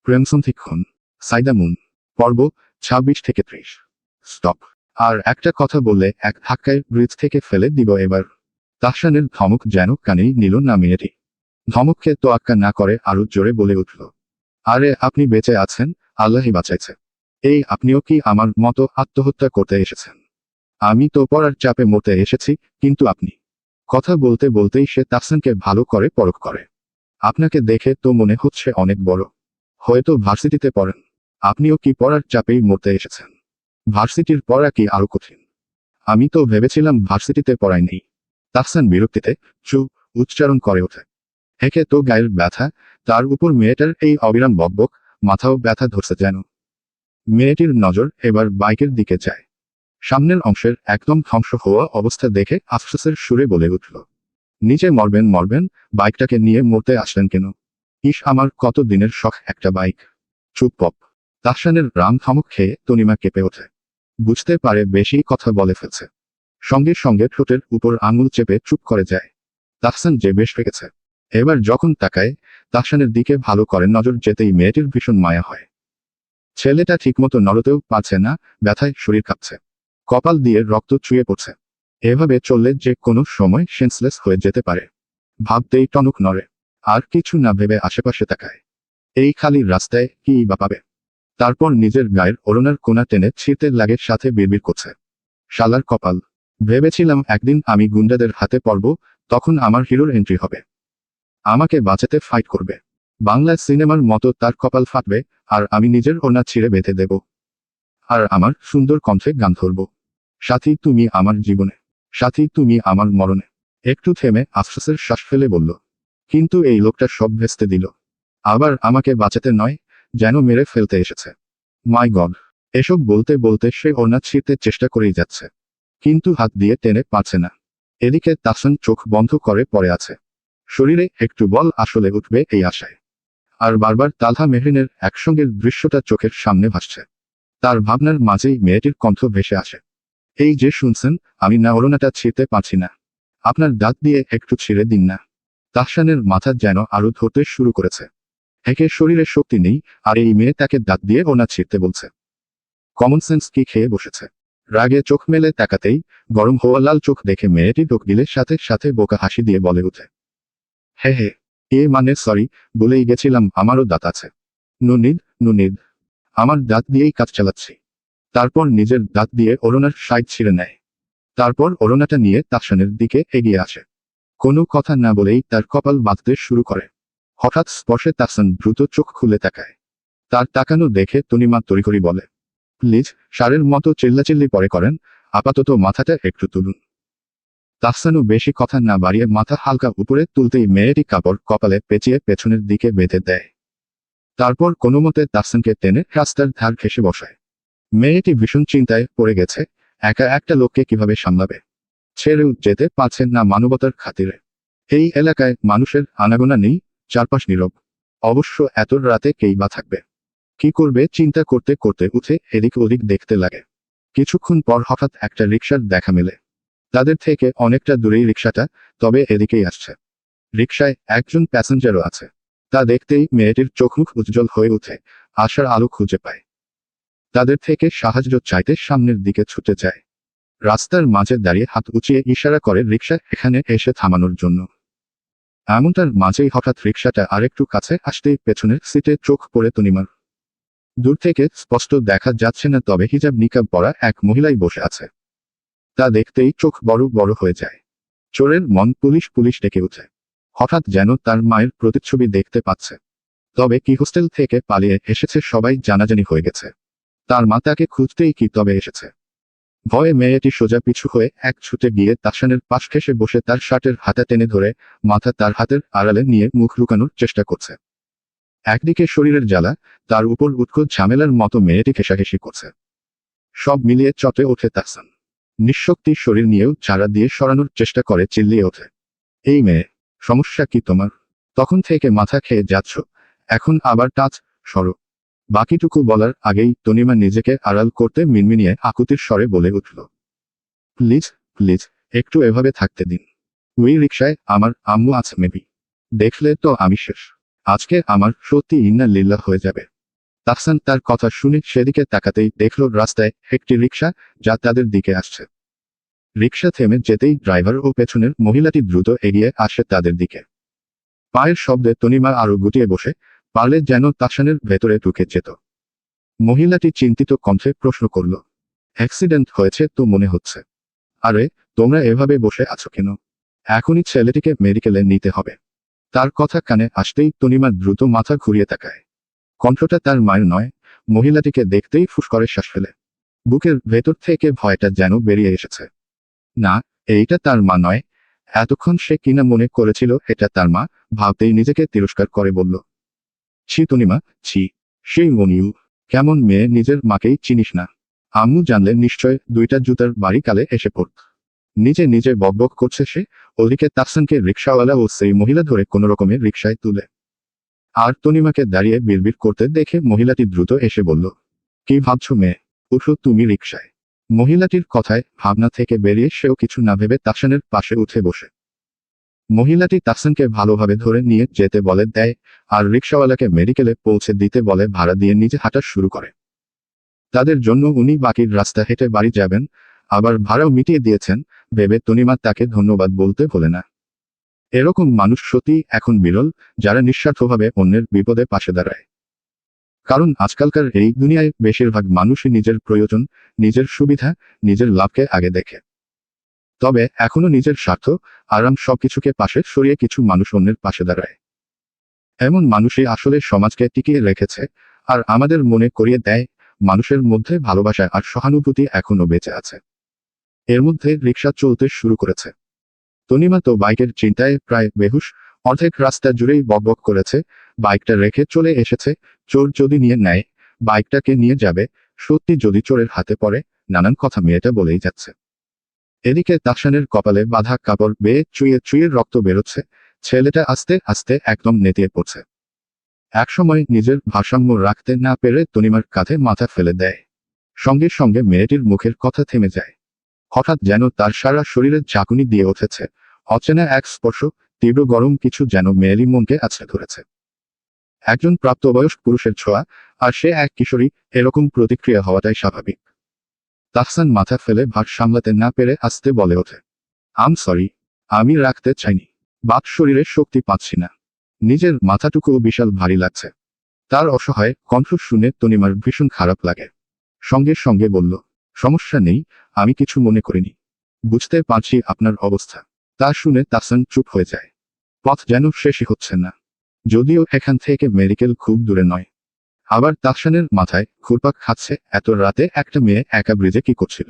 প্রেমসন্ধিক্ষণ Saida moon পর্ব 26 থেকে 30। Stop. আর একটা কথা বললে এক ধাক্কায় ব্রিজ থেকে ফেলে দিব এবার। তাহসানের ধমক যেন কানেই নিল না মেয়েটি। ধমককে তোয়াক্কা না করে আরো জোরে বলে উঠল, আরে আপনি বেঁচে আছেন, আল্লাহই বাঁচাইছে। এই আপনিও কি আমার মতো আত্মহত্যা করতে এসেছেন? আমি তো পড়ার চাপে মরতে এসেছি, কিন্তু আপনি। কথা বলতে বলতেই সে তাহসানকে ভালো করে পরখ করে। আপনাকে দেখে তো মনে হচ্ছে অনেক বড়। হয়তো ভার্সিটিতে পড়েন। আপনিও কি পড়ার চাপেই মরতে এসেছেন? ভার্সিটির পড়া কি আরো কঠিন? আমি তো ভেবেছিলাম ভার্সিটিতে পড়াই নেই। তাহসান বিরক্তিতে চু উচ্চারণ করে ওঠে। হেঁকে তো গায়ের ব্যথা, তার উপর মেয়েটার এই অবিরাম বকবক, মাথাও ব্যথা ধরছে যেন। মেয়েটির নজর এবার বাইকের দিকে যায়। সামনের অংশের একদম ধ্বংস হওয়া অবস্থা দেখে আফসোসের সুরে বলে উঠল, নিচে মরবেন, বাইকটাকে নিয়ে মরতে আসলেন কেন? ইস, আমার কত দিনের শখ একটা বাইক। চুপ পপ। তাহসানের রাম ধমক খেয়ে তনিমা কেঁপে ওঠে। বুঝতে পারে বেশি কথা বলে ফেলছে। সঙ্গে সঙ্গে ঠোঁটের উপর আঙুল চেপে চুপ করে যায়। তাহসান যে বেশ রেগেছে। এবার যখন তাকায়, তাহসানের দিকে ভালো করে নজর যেতেই মেয়েটির ভীষণ মায়া হয়। ছেলেটা ঠিকমতো নড়তেও পারছে না, ব্যথায় শরীর কাঁপছে। কপাল দিয়ে রক্ত চুইয়ে পড়ছে। এভাবে চললে যে কোনো সময় সেন্সলেস হয়ে যেতে পারে। ভাবতেই টনক নড়ে। আর কিছু না ভেবে আশেপাশে তাকায়। এই খালি রাস্তায় কি বা পাবে? তারপর নিজের গায়ের ওড়নার কোনা টেনে ছিঁড়তে লাগে, সাথে বিড়বিড় করছে, শালার কপাল। ভেবেছিলাম একদিন আমি গুন্ডাদের হাতে পড়ব, তখন আমার হিরোর এন্ট্রি হবে। আমাকে বাঁচাতে ফাইট করবে। বাংলা সিনেমার মতো তার কপাল ফাটবে, আর আমি নিজের ওড়না ছিঁড়ে বেঁধে দেব। আর আমার সুন্দর কণ্ঠে গান ধরব, সাথী তুমি আমার জীবনে, সাথী তুমি আমার মরণে। একটু থেমে আফসোসের শ্বাস ফেলে বলল, কিন্তু এই লোকটা সব ভেস্তে দিল। আবার আমাকে বাঁচাতে নয়, যেন মেরে ফেলতে এসেছে। মাই গড। এসব বলতে বলতে সে ওড়না ছিঁড়তে চেষ্টা করেই যাচ্ছে, কিন্তু হাত দিয়ে টেনে পারছে না। এদিকে তাহসান চোখ বন্ধ করে পড়ে আছে। শরীরে একটু বল আসলে উঠবে এই আশায়। আর বারবার তালহা মেহরিনের একসঙ্গের দৃশ্যটা চোখের সামনে ভাসছে। তার ভাবনার মাঝেই মেয়েটির কণ্ঠ ভেসে আসে, এই যে শুনছেন, আমি না ওড়নাটা ছিঁড়তে পারছি না। আপনার দাঁত দিয়ে একটু ছিঁড়ে দিন না। তাহসানের মাথা যেন আরো ধরতে শুরু করেছে। একে শরীরে শক্তি নেই, আর এই মেয়ে তাকে দাঁত দিয়ে ওড়না ছিঁড়তে বলছে। কমন সেন্স কি খেয়ে বসেছে? রাগে চোখ মেলে তাকাতেই গরম হওয়া লাল চোখ দেখে মেয়েটি ঢোক গিলে সাথে সাথে বোকা হাসি দিয়ে বলে উঠে, হে হে, মানে সরি, বলেই গেছিলাম আমারও দাঁত আছে। নুনিদ, আমার দাঁত দিয়েই কাজ চালাচ্ছি। তারপর নিজের দাঁত দিয়ে ওড়নার সাইড ছিঁড়ে নেয়। তারপর ওড়নাটা নিয়ে তাহসানের দিকে এগিয়ে আসে। কোনো কথা না বলেই তার কপাল বাঁধতে শুরু করে। হঠাৎ স্পর্শে তাহসান দ্রুত চোখ খুলে তাকায়। তার তাকানো দেখে তনিমা তড়িঘড়ি বলে, প্লিজ, সারের মতো চিল্লাচিল্লি পরে করেন, আপাতত মাথাটা একটু তুলুন। তাহসানও বেশি কথা না বাড়িয়ে মাথা হালকা উপরে তুলতেই মেয়েটি কাপড় কপালে পেঁচিয়ে পেছনের দিকে বেঁধে দেয়। তারপর কোনোমতে তাহসানকে টেনে রাস্তার ধার ঘেঁষে বসায়। মেয়েটি ভীষণ চিন্তায় পড়ে গেছে, একা একটা লোককে কিভাবে সামলাবে। ছেড়েও যেতে পারছেন না মানবতার খাতিরে। এই এলাকায় মানুষের আনাগোনা নেই, চারপাশ নীরব। অবশ্য এত রাতে কেই বা থাকবে? কি করবে চিন্তা করতে করতে উঠে এদিক ওদিক দেখতে লাগে। কিছুক্ষণ পর হঠাৎ একটা রিকশার দেখা মেলে। তাদের থেকে অনেকটা দূরেই রিকশাটা, তবে এদিকেই আসছে। রিকশায় একজন প্যাসেঞ্জারও আছে। তা দেখতেই মেয়েটির চোখমুখ উজ্জ্বল হয়ে উঠে, আশার আলো খুঁজে পায়। তাদের থেকে সাহায্য চাইতে সামনের দিকে ছুটে যায়। রাস্তার মাঝে দাঁড়িয়ে হাত উঁচিয়ে ইশারা করে রিকশা এখানে এসে থামানোর জন্য। এমনটার মাঝেই হঠাৎ রিকশাটা আরেকটু কাছে আসতেই পেছনের সিটে চোখ পড়ে তনিমার। দূর থেকে স্পষ্ট দেখা যাচ্ছে না, তবে হিজাব নিকাব পরা এক মহিলাই বসে আছে। তা দেখতেই চোখ বড় বড় হয়ে যায়। চোরের মন পুলিশ ডেকে উঠে। হঠাৎ যেন তার মায়ের প্রতিচ্ছবি দেখতে পাচ্ছে। তবে কি হোস্টেল থেকে পালিয়ে এসেছে সবাই জানাজানি হয়ে গেছে। তার মা তাকে খুঁজতেই কি তবে এসেছে। ভয়ে মেয়েটি সোজা পিছু হয়ে এক ছুটে গিয়ে তাহসানের পাশ ঘেঁষে বসে তার শার্টের হাতা টেনে ধরে মাথা তার হাতের আড়ালে নিয়ে মুখ লুকানোর চেষ্টা করছে। একদিকে শরীরের জ্বালা, তার উপর উৎকট ঝামেলার মতো মেয়েটি ঘেঁষাঘেঁষি করছে। সব মিলিয়ে চটে ওঠে তাহসান। নিঃশক্তি শরীর নিয়েও ঝাড়া দিয়ে সরানোর চেষ্টা করে, চিল্লিয়ে ওঠে, এই মেয়ে, সমস্যা কি তোমার? তখন থেকে মাথা খেয়ে যাচ্ছ, এখন আবার টাচ, সরো। বাকিটুকু বলার আগেই তনিমা নিজেকে আড়াল করতে মিনমিনিয়ে আকুতির স্বরে বলে উঠল, প্লিজ, একটু এভাবে থাকতে দিন। ওই রিকশায় আমার আম্মু আছে, মেবি। দেখলে তো আমি শেষ। আজকে আমার সত্যি ইন্না লিল্লাহ হয়ে যাবে। তাহসান তার কথা শুনে সেদিকে তাকাতেই দেখল রাস্তায় একটি রিকশা যা তাদের দিকে আসছে। রিকশা থেমে যেতেই ড্রাইভার ও পেছনের মহিলাটি দ্রুত এগিয়ে আসে তাদের দিকে। পায়ের শব্দে তনিমা আরো গুটিয়ে বসে পারলে যেন তাহসানের ভেতরে ঢুকে যেত। মহিলাটি চিন্তিত কণ্ঠে প্রশ্ন করল, অ্যাক্সিডেন্ট হয়েছে তো মনে হচ্ছে। আরে, তোমরা এভাবে বসে আছো কেন? এখনই ছেলেটিকে মেডিকেলে নিতে হবে। তার কথা কানে আসতেই তনিমা দ্রুত মাথা ঘুরিয়ে তাকায়। কণ্ঠটা তার মায়ের নয়। মহিলাটিকে দেখতেই ফুস করে শ্বাস ফেলে। বুকের ভেতর থেকে ভয়টা যেন বেরিয়ে এসেছে। না, এইটা তার মা নয়। এতক্ষণ সে কিনা মনে করেছিল এটা তার মা, ভাবতেই নিজেকে তিরস্কার করে বলল, ছি তনিমা, ছি। সেই মনিউ, কেমন মেয়ে, নিজের মাকেই চিনিস না। আম্মু জানলে নিশ্চয় দুইটা জুতার বাড়ি কালে এসে পড়ত। নিজে নিজে বকবক করছে সে। ওদিকে তাহসানকে রিকশাওয়ালা ও সেই মহিলা ধরে কোনো রকমে রিকশায় তুলে। আর তনিমাকে দাঁড়িয়ে বিড়বিড় করতে দেখে মহিলাটি দ্রুত এসে বলল, কি ভাবছো মেয়ে, উঠো তুমি রিকশায়। মহিলাটির কথায় ভাবনা থেকে বেরিয়ে সেও কিছু না ভেবে তাহসানের পাশে উঠে বসে। মহিলাটি তাহসানকে ভালোভাবে ধরে নিয়ে যেতে বলে দেয় আর রিকশাওয়ালাকে মেডিকেলে পৌঁছে দিতে বলে ভাড়া দিয়ে নিজে হাঁটা শুরু করে। তাদের জন্য উনি বাকির রাস্তা হেঁটে বাড়ি যাবেন, আবার ভাড়াও মিটিয়ে দিয়েছেন ভেবে তনিমা তাকে ধন্যবাদ বলতে ভোলে না। এরকম মানুষ সত্যি এখন বিরল, যারা নিঃস্বার্থভাবে অন্যের বিপদে পাশে দাঁড়ায়। কারণ আজকালকার এই দুনিয়ায় বেশিরভাগ মানুষই নিজের প্রয়োজন, নিজের সুবিধা, নিজের লাভকে আগে দেখে। তবে এখনো নিজের স্বার্থ, আরাম সবকিছুকে পাশে সরিয়ে কিছু মানুষ অন্যের পাশে দাঁড়ায়। এমন মানুষই আসলে সমাজকে টিকিয়ে রেখেছে আর আমাদের মনে করিয়ে দেয় মানুষের মধ্যে ভালোবাসা আর সহানুভূতি এখনো বেঁচে আছে। এর মধ্যে রিকশা চলতে শুরু করেছে। তনিমা তো বাইকের চিন্তায় প্রায় বেহুশ, অর্ধেক রাস্তা জুড়েই বকবক করেছে, বাইকটা রেখে চলে এসেছে, চোর যদি নিয়ে নেয়, বাইকটাকে নিয়ে যাবে, সত্যি যদি চোরের হাতে পড়ে, নানান কথা মেয়েটা বলেই যাচ্ছে। এদিকে তাহসানের কপালে বাঁধা কাপড় বেয়ে চুইয়ে চুইয়ে রক্ত বেরোচ্ছে, ছেলেটা আস্তে আস্তে একদম নেতিয়ে পড়ছে। একসময় নিজের ভারসাম্য রাখতে না পেরে তনিমার কাঁধে মাথা ফেলে দেয়। সঙ্গে সঙ্গে মেয়েটির মুখের কথা থেমে যায়। হঠাৎ যেন তার সারা শরীরের ঝাঁকুনি দিয়ে উঠেছে। অচেনা এক স্পর্শ, তীব্র গরম কিছু যেন মেয়েলি মনকে আছড়ে ধরেছে। একজন প্রাপ্তবয়স্ক পুরুষের ছোঁয়া, আর সে এক কিশোরী, এরকম প্রতিক্রিয়া হওয়াটাই স্বাভাবিক। তাহসান মাথা ফেলে ভার সামলাতে না পেরে আস্তে বলে ওঠে, আম সরি, আমি রাখতে চাইনি। বাক শরীরে শক্তি পাচ্ছি না। নিজের মাথাটুকুও বিশাল ভারী লাগছে। তার অসহায় কণ্ঠ শুনে তনিমার ভীষণ খারাপ লাগে। সঙ্গে সঙ্গে বলল, সমস্যা নেই, আমি কিছু মনে করিনি। বুঝতে পারছি আপনার অবস্থা। তা শুনে তাহসান চুপ হয়ে যায়। পথ যেন শেষই হচ্ছে না। যদিও এখান থেকে মেডিকেল খুব দূরে নয়। আবার তাহসানের মাথায় ঘুরপাক খাচ্ছে, এত রাতে একটা মেয়ে একা ব্রিজে কি করছিল।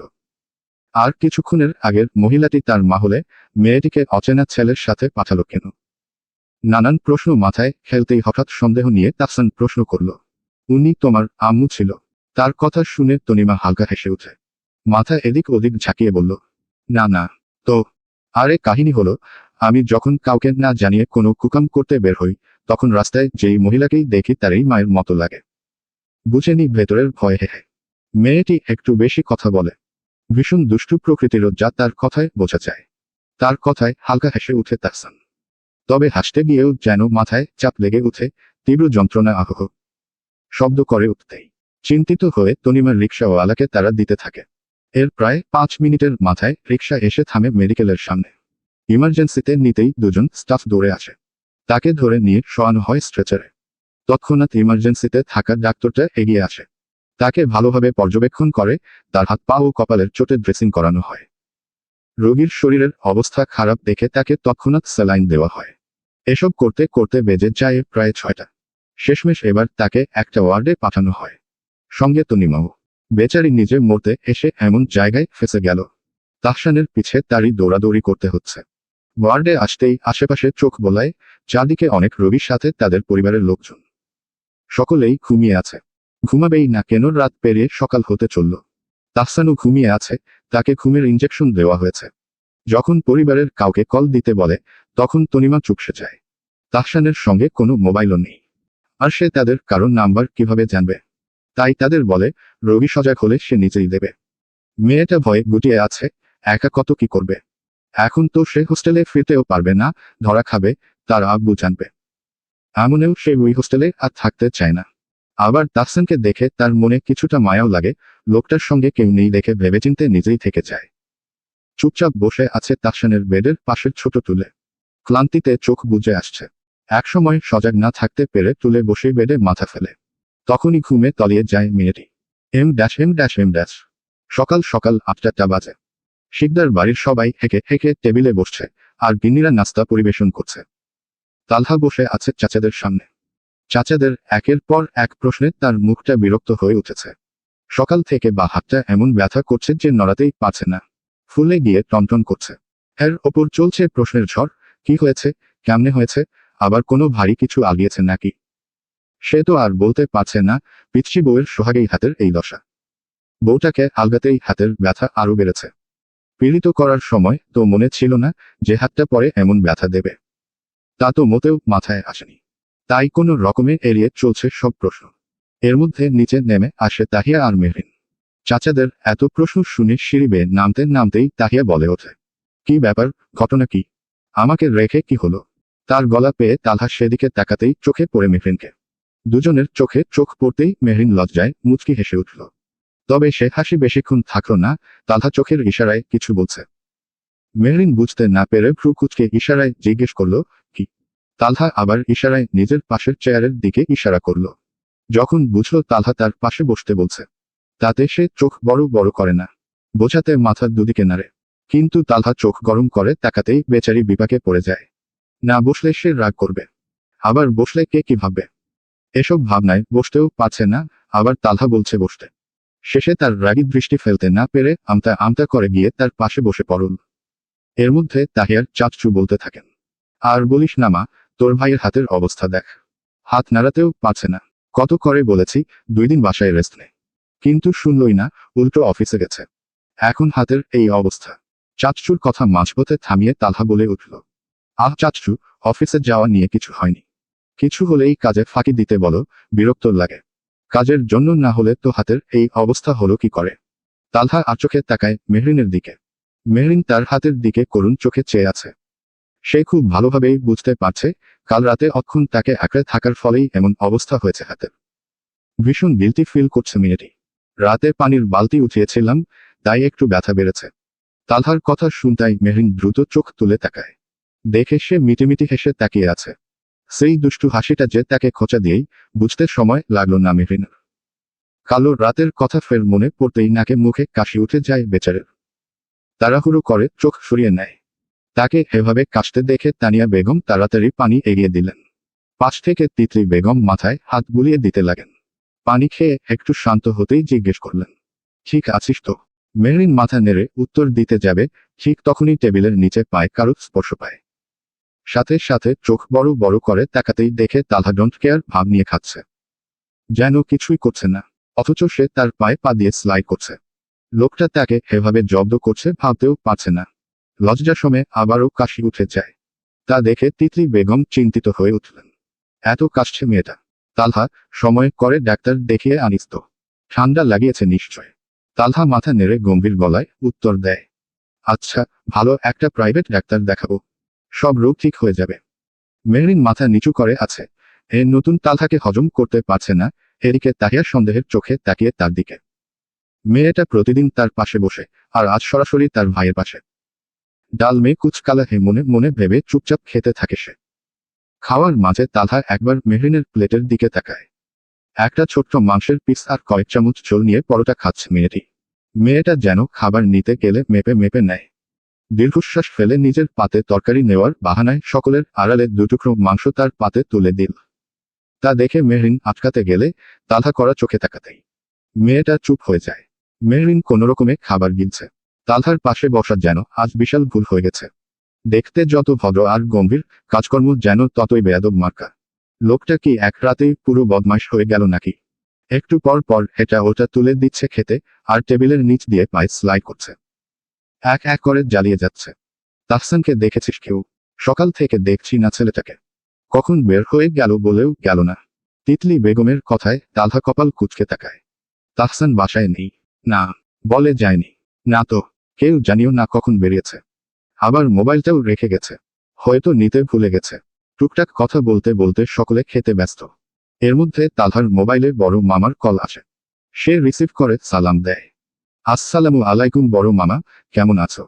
আর কিছুক্ষণের আগের মহিলাটি তার মা হলে মেয়েটিকে অচেনা ছেলের সাথে পাঠালো কেন? নানান প্রশ্ন মাথায় খেলতেই হঠাৎ সন্দেহ নিয়ে তাহসান প্রশ্ন করল, উনি তোমার আম্মু ছিল? তার কথা শুনে তনিমা হালকা হেসে উঠে মাথা এদিক ওদিক ঝাঁকিয়ে বলল, না না। তো? আরে কাহিনী হলো, আমি যখন কাউকে না জানিয়ে কোনো কুকাম করতে বের হই, তখন রাস্তায় যেই মহিলাকেই দেখি তারই মায়ের মতো লাগে। বুঝেনি ভেতরের ভয় হেহে। মেয়েটি একটু বেশি কথা বলে। ভীষণ দুষ্টু প্রকৃতিরও, যা তার কথায় বোঝা যায়। তার কথায় হালকা হেসে উঠে তাহসান। তবে হাসতে গিয়েও যেন মাথায় চাপ লেগে উঠে, তীব্র যন্ত্রণা আহহ শব্দ করে উঠতেই চিন্তিত হয়ে তনিমার রিকশাওয়ালাকে তারা দিতে থাকে। এর প্রায় 5 মিনিটের মাথায় রিকশা এসে থামে মেডিকেলের সামনে। ইমার্জেন্সিতে নিতেই দুজন স্টাফ দৌড়ে আসে। তাকে ধরে নিয়ে শোয়ানো হয় স্ট্রেচারে। তৎক্ষণাৎ ইমার্জেন্সিতে থাকা ডাক্তারটা এগিয়ে আসে। তাকে ভালোভাবে পর্যবেক্ষণ করে, তার হাত পা ও কপালের চোটে ড্রেসিং করানো হয়। রোগীর শরীরের অবস্থা খারাপ দেখে তাকে তৎক্ষণাৎ স্যালাইন দেওয়া হয়। এসব করতে করতে বেজে যায় প্রায় 6টা। শেষমেশ এবার তাকে একটা ওয়ার্ডে পাঠানো হয়। সঙ্গে তনিমাও। বেচারি নিজে মরতে এসে এমন জায়গায় ফেঁসে গেল। তাহসানের পিছে তারই দৌড়াদৌড়ি করতে হচ্ছে। ওয়ার্ডে আসতেই আশেপাশে চোখ বোলায়, চারদিকে অনেক রোগীর সাথে তাদের পরিবারের লোকজন। সকলেই ঘুমিয়ে আছে। ঘুমাবেই না কেন, রাত পেরিয়ে সকাল হতে চলল। তাহসানও ঘুমিয়ে আছে, তাকে ঘুমের ইঞ্জেকশন দেওয়া হয়েছে। যখন পরিবারের কাউকে কল দিতে বলে, তখন তনিমা চুপসে যায়। তাহসানের সঙ্গে কোনো মোবাইলও নেই। আর সে তাদের কারণ নাম্বার কিভাবে জানবে? তাই তাদের বলে, রোগী সজাগ হলে সে নিজেই দেবে। মেয়েটা ভয়ে গুটিয়ে আছে, একা কত কি করবে। এখন তো সে হোস্টেলে ফিরতেও পারবে না, ধরা খাবে, তার আব্বু জানবে। এমনেও সে ওই হোস্টেলে আর থাকতে চায় না। আবার তাহসানকে দেখে তার মনে কিছুটা মায়াও লাগে, লোকটার সঙ্গে কেউ নেই দেখে ভেবেচিন্তে নিজেই থেকে যায়। চুপচাপ বসে আছে তাহসানের বেডের পাশের ছোট টুলে। ক্লান্তিতে চোখ বুজে আসছে। একসময় সজাগ না থাকতে পেরে টুলে বসে বেডে মাথা ফেলে। তখনই ঘুমে তলিয়ে যায় মেয়েটি। এম। সকাল সকাল 8টা বাজে। শিকদার বাড়ির সবাই হেঁকে হেঁকে টেবিলে বসছে, আর গিন্নিরা নাস্তা পরিবেশন করছে। তালহা বসে আছে চাচাদের সামনে। চাচাদের একের পর এক প্রশ্নে তার মুখটা বিরক্ত হয়ে উঠেছে। সকাল থেকে বা হাতটা এমন ব্যথা করছে যে নড়াতেই পারছে না। ফুলে গিয়ে টনটন করছে। এর ওপর চলছে প্রশ্নের ঝড়। কি হয়েছে, কেমনে হয়েছে, আবার কোনো ভারী কিছু আগিয়েছে নাকি? সে তো আর বলতে পারছে না। পিচ্চি বউয়ের সোহাগেই হাতের এই দশা। বউটাকে আলগাতেই হাতের ব্যথা আরো বেড়েছে। পীড়িত করার সময় তো মনে ছিল না যে হাতটা পরে এমন ব্যথা দেবে। তা তো মোটেও মাথায় আসেনি। তাই কোনো রকমে এড়িয়ে চলছে সব প্রশ্ন। এর মধ্যে নিচে নেমে আসে তাহিয়া আর মেহরিন। চাচাদের এত প্রশ্ন শুনে সিঁড়ি বেয়ে নামতে নামতেই তাহিয়া বলে ওঠে, কি ব্যাপার, ঘটনা কি? আমাকে রেখে কি হলো? তার গলা পেয়ে তালহা সেদিকে তাকাতেই চোখে পড়ে মেহরিনকে। দুজনের চোখে চোখ পড়তেই মেহরিন লজ্জায় মুচকি হেসে উঠল। তবে সে হাসি বেশিক্ষণ থাকল না। তালহা চোখের ইশারায় কিছু বলছে। মেহরিন বুঝতে না পেরে ভ্রু কুঁচকে ইশারায় জিজ্ঞেস করল, কি? তালহা আবার ইশারায় নিজের পাশের চেয়ারের দিকে ইশারা করল। যখন বুঝল তালহা তার পাশে বসতে বলছে, তাতে সে চোখ বড় বড় করে না, বোঝাতে মাথা দুদিকে নাড়ে। কিন্তু তালহা চোখ গরম করে তাকাতেই বেচারি বিপাকে পড়ে যায়। না বসলে সে রাগ করবে, আবার বসলে কে কি ভাববে, এসব ভাবনায় বসতেও পারছে না। আবার তালহা বলছে বসতে। শেষে তার রাগী দৃষ্টি ফেলতে না পেরে আমতা আমতা করে গিয়ে তার পাশে বসে পড়ল। এর মধ্যে তাহিয়ার চাচু বলতে থাকেন, আর বলিস না মা, তোর ভাইয়ের হাতের অবস্থা দেখ। হাত নাড়াতেও পারছে না। কত করে বলেছি 2 দিন বাসায় রেস্ট নে, কিন্তু শুনলই না, উল্টো অফিসে গেছে। এখন হাতের এই অবস্থা। চাচুর কথা মাঝপথে থামিয়ে তালহা বলে উঠল, আহ চাচু, অফিসে যাওয়া নিয়ে কিছু হয়নি। কিছু হলেই কাজে ফাঁকি দিতে বলো, বিরক্ত লাগে। কাজের জন্য না হলে তো হাতের এই অবস্থা হলো কি করে? তালহা চোখে তাকায় মেহরিনের দিকে। মেহরিন তার হাতের দিকে করুণ চোখে চেয়ে আছে। সে খুব ভালোভাবেই বুঝতে পারছে, কাল রাতে অক্ষণ তাকে আঁকড়ে থাকার ফলেই এমন অবস্থা হয়েছে হাতের। ভীষণ গিল্টি ফিল করছে মেয়েটি। রাতে পানির বালতি উঠিয়েছিলাম, তাই একটু ব্যথা বেড়েছে। তালহার কথা শুনতাই মেহরিন দ্রুত চোখ তুলে তাকায়। দেখে সে মিটিমিটি হেসে তাকিয়ে আছে। সেই দুষ্টু হাসিটা যে তাকে খোঁচা দিয়েই বুঝতে সময় লাগলো না মেহরিনের। কালো রাতের কথা ফের মনে পড়তেই নাকে মুখে কাশি উঠে যায় বেচারের। তাড়াহুড়ো করে চোখ সরিয়ে নেয়। তাকে এভাবে কাশতে দেখে তানিয়া বেগম তাড়াতাড়ি পানি এগিয়ে দিলেন। পাশ থেকে তিতলি বেগম মাথায় হাত বুলিয়ে দিতে লাগেন। পানি খেয়ে একটু শান্ত হতেই জিজ্ঞেস করলেন, ঠিক আছিস তো? মেহরিন মাথা নেড়ে উত্তর দিতে যাবে, ঠিক তখনই টেবিলের নিচে পায় কারো স্পর্শ পায়। সাথে সাথে চোখ বড় বড় করে তাকাতেই দেখে তালহা ডোন্ট কেয়ার ভাব নিয়ে খাচ্ছে, যেন কিছুই করছে না। অথচ সে তার পায়ে পা দিয়ে স্লাইড করছে। লোকটা তাকে এভাবে জব্দ করছে ভাবতেও পারছে না। লজ্জাসমে আবারও কাশি উঠে যায়। তা দেখে তিতলি বেগম চিন্তিত হয়ে উঠলেন। এত কাশছে মেয়েটা। তালহা, সময় করে ডাক্তার দেখিয়ে আনিস তো। ঠান্ডা লাগিয়েছে নিশ্চয়। তালহা মাথা নেড়ে গম্ভীর গলায় উত্তর দেয়, আচ্ছা, ভালো একটা প্রাইভেট ডাক্তার দেখাবো, সব রোগ ঠিক হয়ে যাবে। মেহরিন মাথা নিচু করে আছে। এ নতুন তালহাকে হজম করতে পারছে না। এদিকে তাহিয়া সন্দেহের চোখে তাকিয়ে তার দিকে। মেয়েটা প্রতিদিন তার পাশে বসে, আর আজ সরাসরি তার ভাইয়ের পাশে। ডাল মেয়ে কুচকালা হে মনে মনে ভেবে চুপচাপ খেতে থাকে সে। খাওয়ার মাঝে তালহা একবার মেহরিনের প্লেটের দিকে তাকায়। একটা ছোট্ট মাংসের পিস আর কয়েক চামচ ঝোল নিয়ে পরোটা খাচ্ছে মেয়েটি। মেয়েটা যেন খাবার নিতে গেলে মেপে মেপে নেয়। দীর্ঘশ্বাস ফেলে নিজের পাতে তরকারি নেওয়ার বাহানায় সকলের আড়ালে 2 টুকরো মাংস তার পাতে তুলে দিল। তা দেখে মেহরিন আটকাতে গেলে তালহা করা চোখে তাকাতেই মেয়েটা চুপ হয়ে যায়। মেহরিন কোনোরকমে খাবার গিলছে। তালহার পাশে বসা যেন আজ বিশাল ভুল হয়ে গেছে। দেখতে যত ভদ্র আর গম্ভীর, কাজকর্ম যেন ততই বেয়াদব মার্কা। লোকটা কি এক রাতেই পুরো বদমাইশ হয়ে গেল নাকি? একটু পর পর এটা ওটা তুলে দিচ্ছে খেতে, আর টেবিলের নিচ দিয়ে পায়ে স্লাইড করছে। এক এক করে জ্বালিয়ে যাচ্ছে। তাহসানকে দেখেছিস কেউ? সকাল থেকে দেখছি না ছেলেটাকে। কখন বের হয়ে গেল বলেও গেল না। তিতলি বেগমের কথায় তালহা কপাল কুঁচকে তাকায়। তাহসান বাসায় নেই? না, বলে যায়নি। না তো, কেউ জানিও না কখন বেরিয়েছে। আবার মোবাইলটাও রেখে গেছে, হয়তো নিতে ভুলে গেছে। টুকটাক কথা বলতে বলতে সকলে খেতে ব্যস্ত। এর মধ্যে তালহার মোবাইলে বড় মামার কল আসে। সে রিসিভ করে সালাম দেয়। আসসালামু আলাইকুম বড় মামা, কেমন আছো?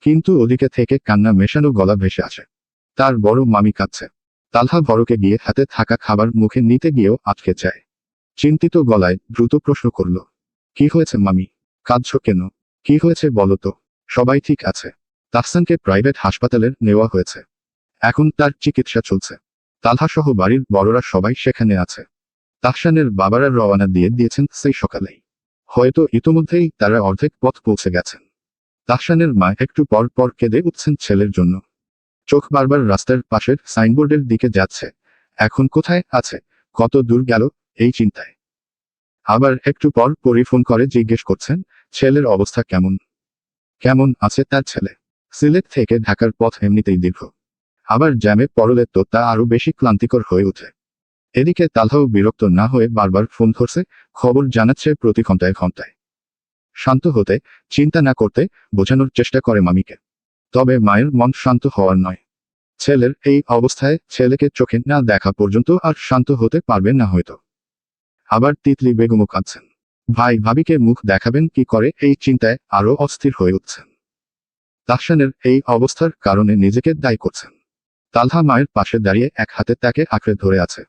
কিন্তু ওদিকে থেকে কান্না মেশানো গলা ভেসে আসে। তার বড় মামি কাঁদছে। তালহা ভরকে গিয়ে হাতে থাকা খাবার মুখে নিতে গিয়েও আটকে যায়। চিন্তিত গলায় দ্রুত প্রশ্ন করল, কি হয়েছে মামি? কাঁদছো কেন? কি হয়েছে বলো তো? সবাই ঠিক আছে। তাহসানকে প্রাইভেট হাসপাতালে নেওয়া হয়েছে। এখন তার চিকিৎসা চলছে। তালহা সহ বাড়ির বড়রা সবাই সেখানে আছে। তাহসানের বাবারা রওনা দিয়ে দিয়েছেন সেই সকালেই। হয়তো ইতোমধ্যেই তারা অর্ধেক পথ পৌঁছে গেছেন। তাহসানের মা একটু পর পর কেঁদে উঠছেন ছেলের জন্য। চোখ বারবার রাস্তার পাশের সাইনবোর্ডের দিকে যাচ্ছে। এখন কোথায় আছে, কত দূর গেল, এই চিন্তায়। আবার একটু পর পরই ফোন করে জিজ্ঞেস করছেন, ছেলের অবস্থা কেমন? কেমন আছে তার ছেলে? সিলেট থেকে ঢাকার পথ এমনিতেই দীর্ঘ। আবার জ্যামে পড়লে তো তা আরো বেশি ক্লান্তিকর হয়ে ওঠে। এদিকে তালহাও বিরক্ত না হয়ে বারবার ফোন ধরছে, খবর জানাচ্ছে প্রতি ঘন্টায় ঘন্টায়। শান্ত হতে, চিন্তা না করতে বোঝানোর চেষ্টা করে মামিকে। তবে মায়ের মন শান্ত হওয়ার নয়। ছেলের এই অবস্থায় ছেলেকে চোখে না দেখা পর্যন্ত আর শান্ত হতে পারবেন না হয়তো। আবার তিতলি বেগমও কাঁদছেন। ভাই ভাবিকে মুখ দেখাবেন কি করে এই চিন্তায় আরো অস্থির হয়ে উঠছেন। তাহসানের এই অবস্থার কারণে নিজেকে দায়ী করছেন। তালহা মায়ের পাশে দাঁড়িয়ে এক হাতে তাকে আঁকড়ে ধরে আছে।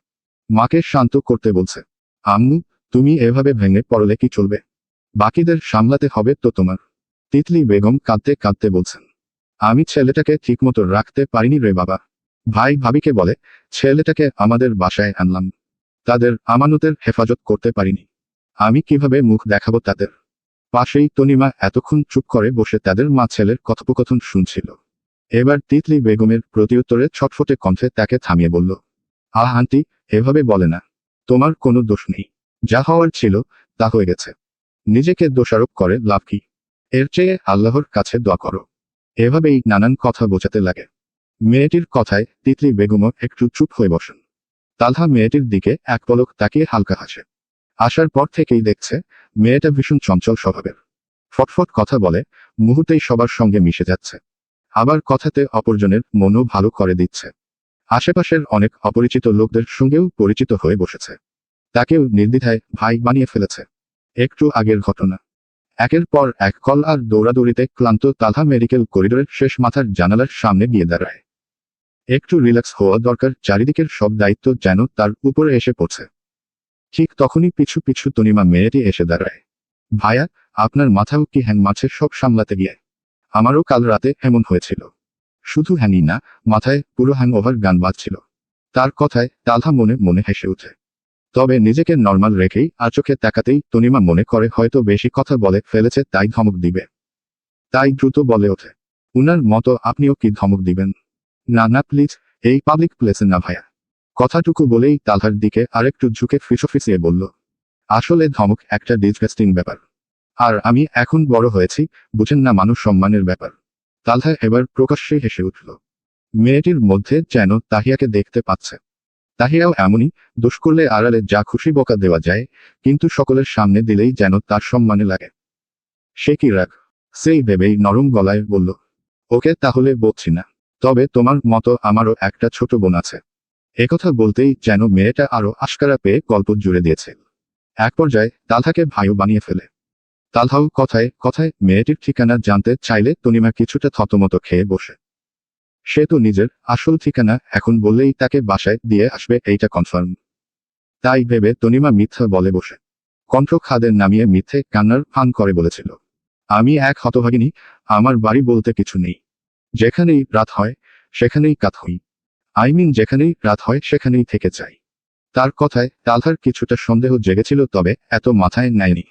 মাকে শান্ত করতে বলছে, আম্মু, তুমি এভাবে ভেঙে পড়লে কি চলবে? বাকিদের সামলাতে হবে তো তোমার। তিতলি বেগম কাঁদতে কাঁদতে বলছেন, আমি ছেলেটাকে ঠিকমতো রাখতে পারিনি রে বাবা। ভাই ভাবিকে বলে ছেলেটাকে আমাদের বাসায় আনলাম। তাদের আমানতের হেফাজত করতে পারিনি। আমি কিভাবে মুখ দেখাবো তাদের? পাশেই তনিমা এতক্ষণ চুপ করে বসে তাদের মা ছেলের কথোপকথন শুনছিল। এবার তিতলি বেগমের প্রতিউত্তরে ছটফটে কণ্ঠে তাকে থামিয়ে বলল, আন্টি, এভাবে বলে না। তোমার কোনো দোষ নেই। যা হওয়ার ছিল তা হয়ে গেছে। নিজেকে দোষারোপ করে লাভ কি? এর চেয়ে আল্লাহর কাছে দোয়া করো। এভাবেই নানান কথা বোঝাতে লাগে। মেয়েটির কথায় তিতলি বেগমও একটু চুপ হয়ে বসেন। তালহা মেয়েটির দিকে এক পলক তাকিয়ে হালকা হাসে। আসার পর থেকেই দেখছে মেয়েটা ভীষণ চঞ্চল স্বভাবের। ফটফট কথা বলে, মুহূর্তেই সবার সঙ্গে মিশে যাচ্ছে। আবার কথাতে অপরজনের মনও ভালো করে দিচ্ছে। আশেপাশের অনেক অপরিচিত লোকদের সঙ্গেও পরিচিত হয়ে বসেছে। তাকেও নির্দ্বিধায় ভাই বানিয়ে ফেলেছে। একটু আগের ঘটনা। একের পর এক কল আর দৌড়াদৌড়িতে ক্লান্ত তালহা মেডিকেল করিডোরের শেষ মাথার জানালার সামনে গিয়ে দাঁড়ায়। একটু রিল্যাক্স হওয়া দরকার, চারিদিকের সব দায়িত্ব যেন তার উপরে এসে পড়ছে। ঠিক তখনই পিছু পিছু তনিমা মেয়েটি এসে দাঁড়ায়। ভাইয়া, আপনার মাথাও কি হ্যাং মারছে সব সামলাতে গিয়ে? আমারও কাল রাতে এমন হয়েছিল। শুধু হ্যাংই না, মাথায় পুরো হ্যাং ওভার গান বাজছিল। তার কথায় তালহা মনে মনে হেসে ওঠে। তবে নিজেকে নর্মাল রেখেই আর চোখে তাকাতেই তনিমা মনে করে হয়তো বেশি কথা বলে ফেলেছে তাই ধমক দিবে। তাই দ্রুত বলে ওঠে, উনার মতো আপনিও কি ধমক দিবেন? না না প্লিজ, এই পাবলিক প্লেসে না ভাইয়া। কথাটুকু বলেই তালহার দিকে আরেকটু ঝুঁকে ফিসফিসিয়ে বলল, আসলে ধমক একটা ডিসগাস্টিং ব্যাপার। আর আমি এখন বড় হয়েছি, বুঝেন না মানুষ সম্মানের ব্যাপার। তালহা এবার প্রকাশ্যে হেসে উঠল। মেয়েটির মধ্যে যেন তাহিয়াকে দেখতে পাচ্ছে। তাহিয়াও এমনই, দোষ করলে আড়ালে যা খুশি বকা দেওয়া যায়, কিন্তু সকলের সামনে দিলেই যেন তার সম্মানে লাগে। সে কি রাগ? সেই ভেবেই নরম গলায় বলল, ওকে তাহলে বলছি না। তবে তোমার মতো আমারও একটা ছোট বোন আছে। একথা বলতেই যেন মেয়েটা আরো আশকারা পেয়ে গল্প জুড়ে দিয়েছে। এক পর্যায়ে তালহাকে ভাইও বানিয়ে ফেলে। তালহাও কথায় কথায় মেয়েটির ঠিকানা জানতে চাইলে তনিমা কিছুটা থতমত খেয়ে বসে। সে তো নিজের আসল ঠিকানা এখন বললেই তাকে বাসায় দিয়ে আসবে এইটা কনফার্ম। তাই ভেবে তনিমা মিথ্যা বলে বসে। কণ্ঠ খাদে নামিয়ে মিথ্যে কান্নার ফান করে বলেছিল, আমি এক হতভাগিনী, আমার বাড়ি বলতে কিছু নেই। যেখানেই রাত হয় সেখানেই কাত হই। যেখানেই রাত হয় সেখানেই থেকে যাই। তার কথায় তালহার কিছুটা সন্দেহ জেগেছিল, তবে এত মাথায় নেয়নি।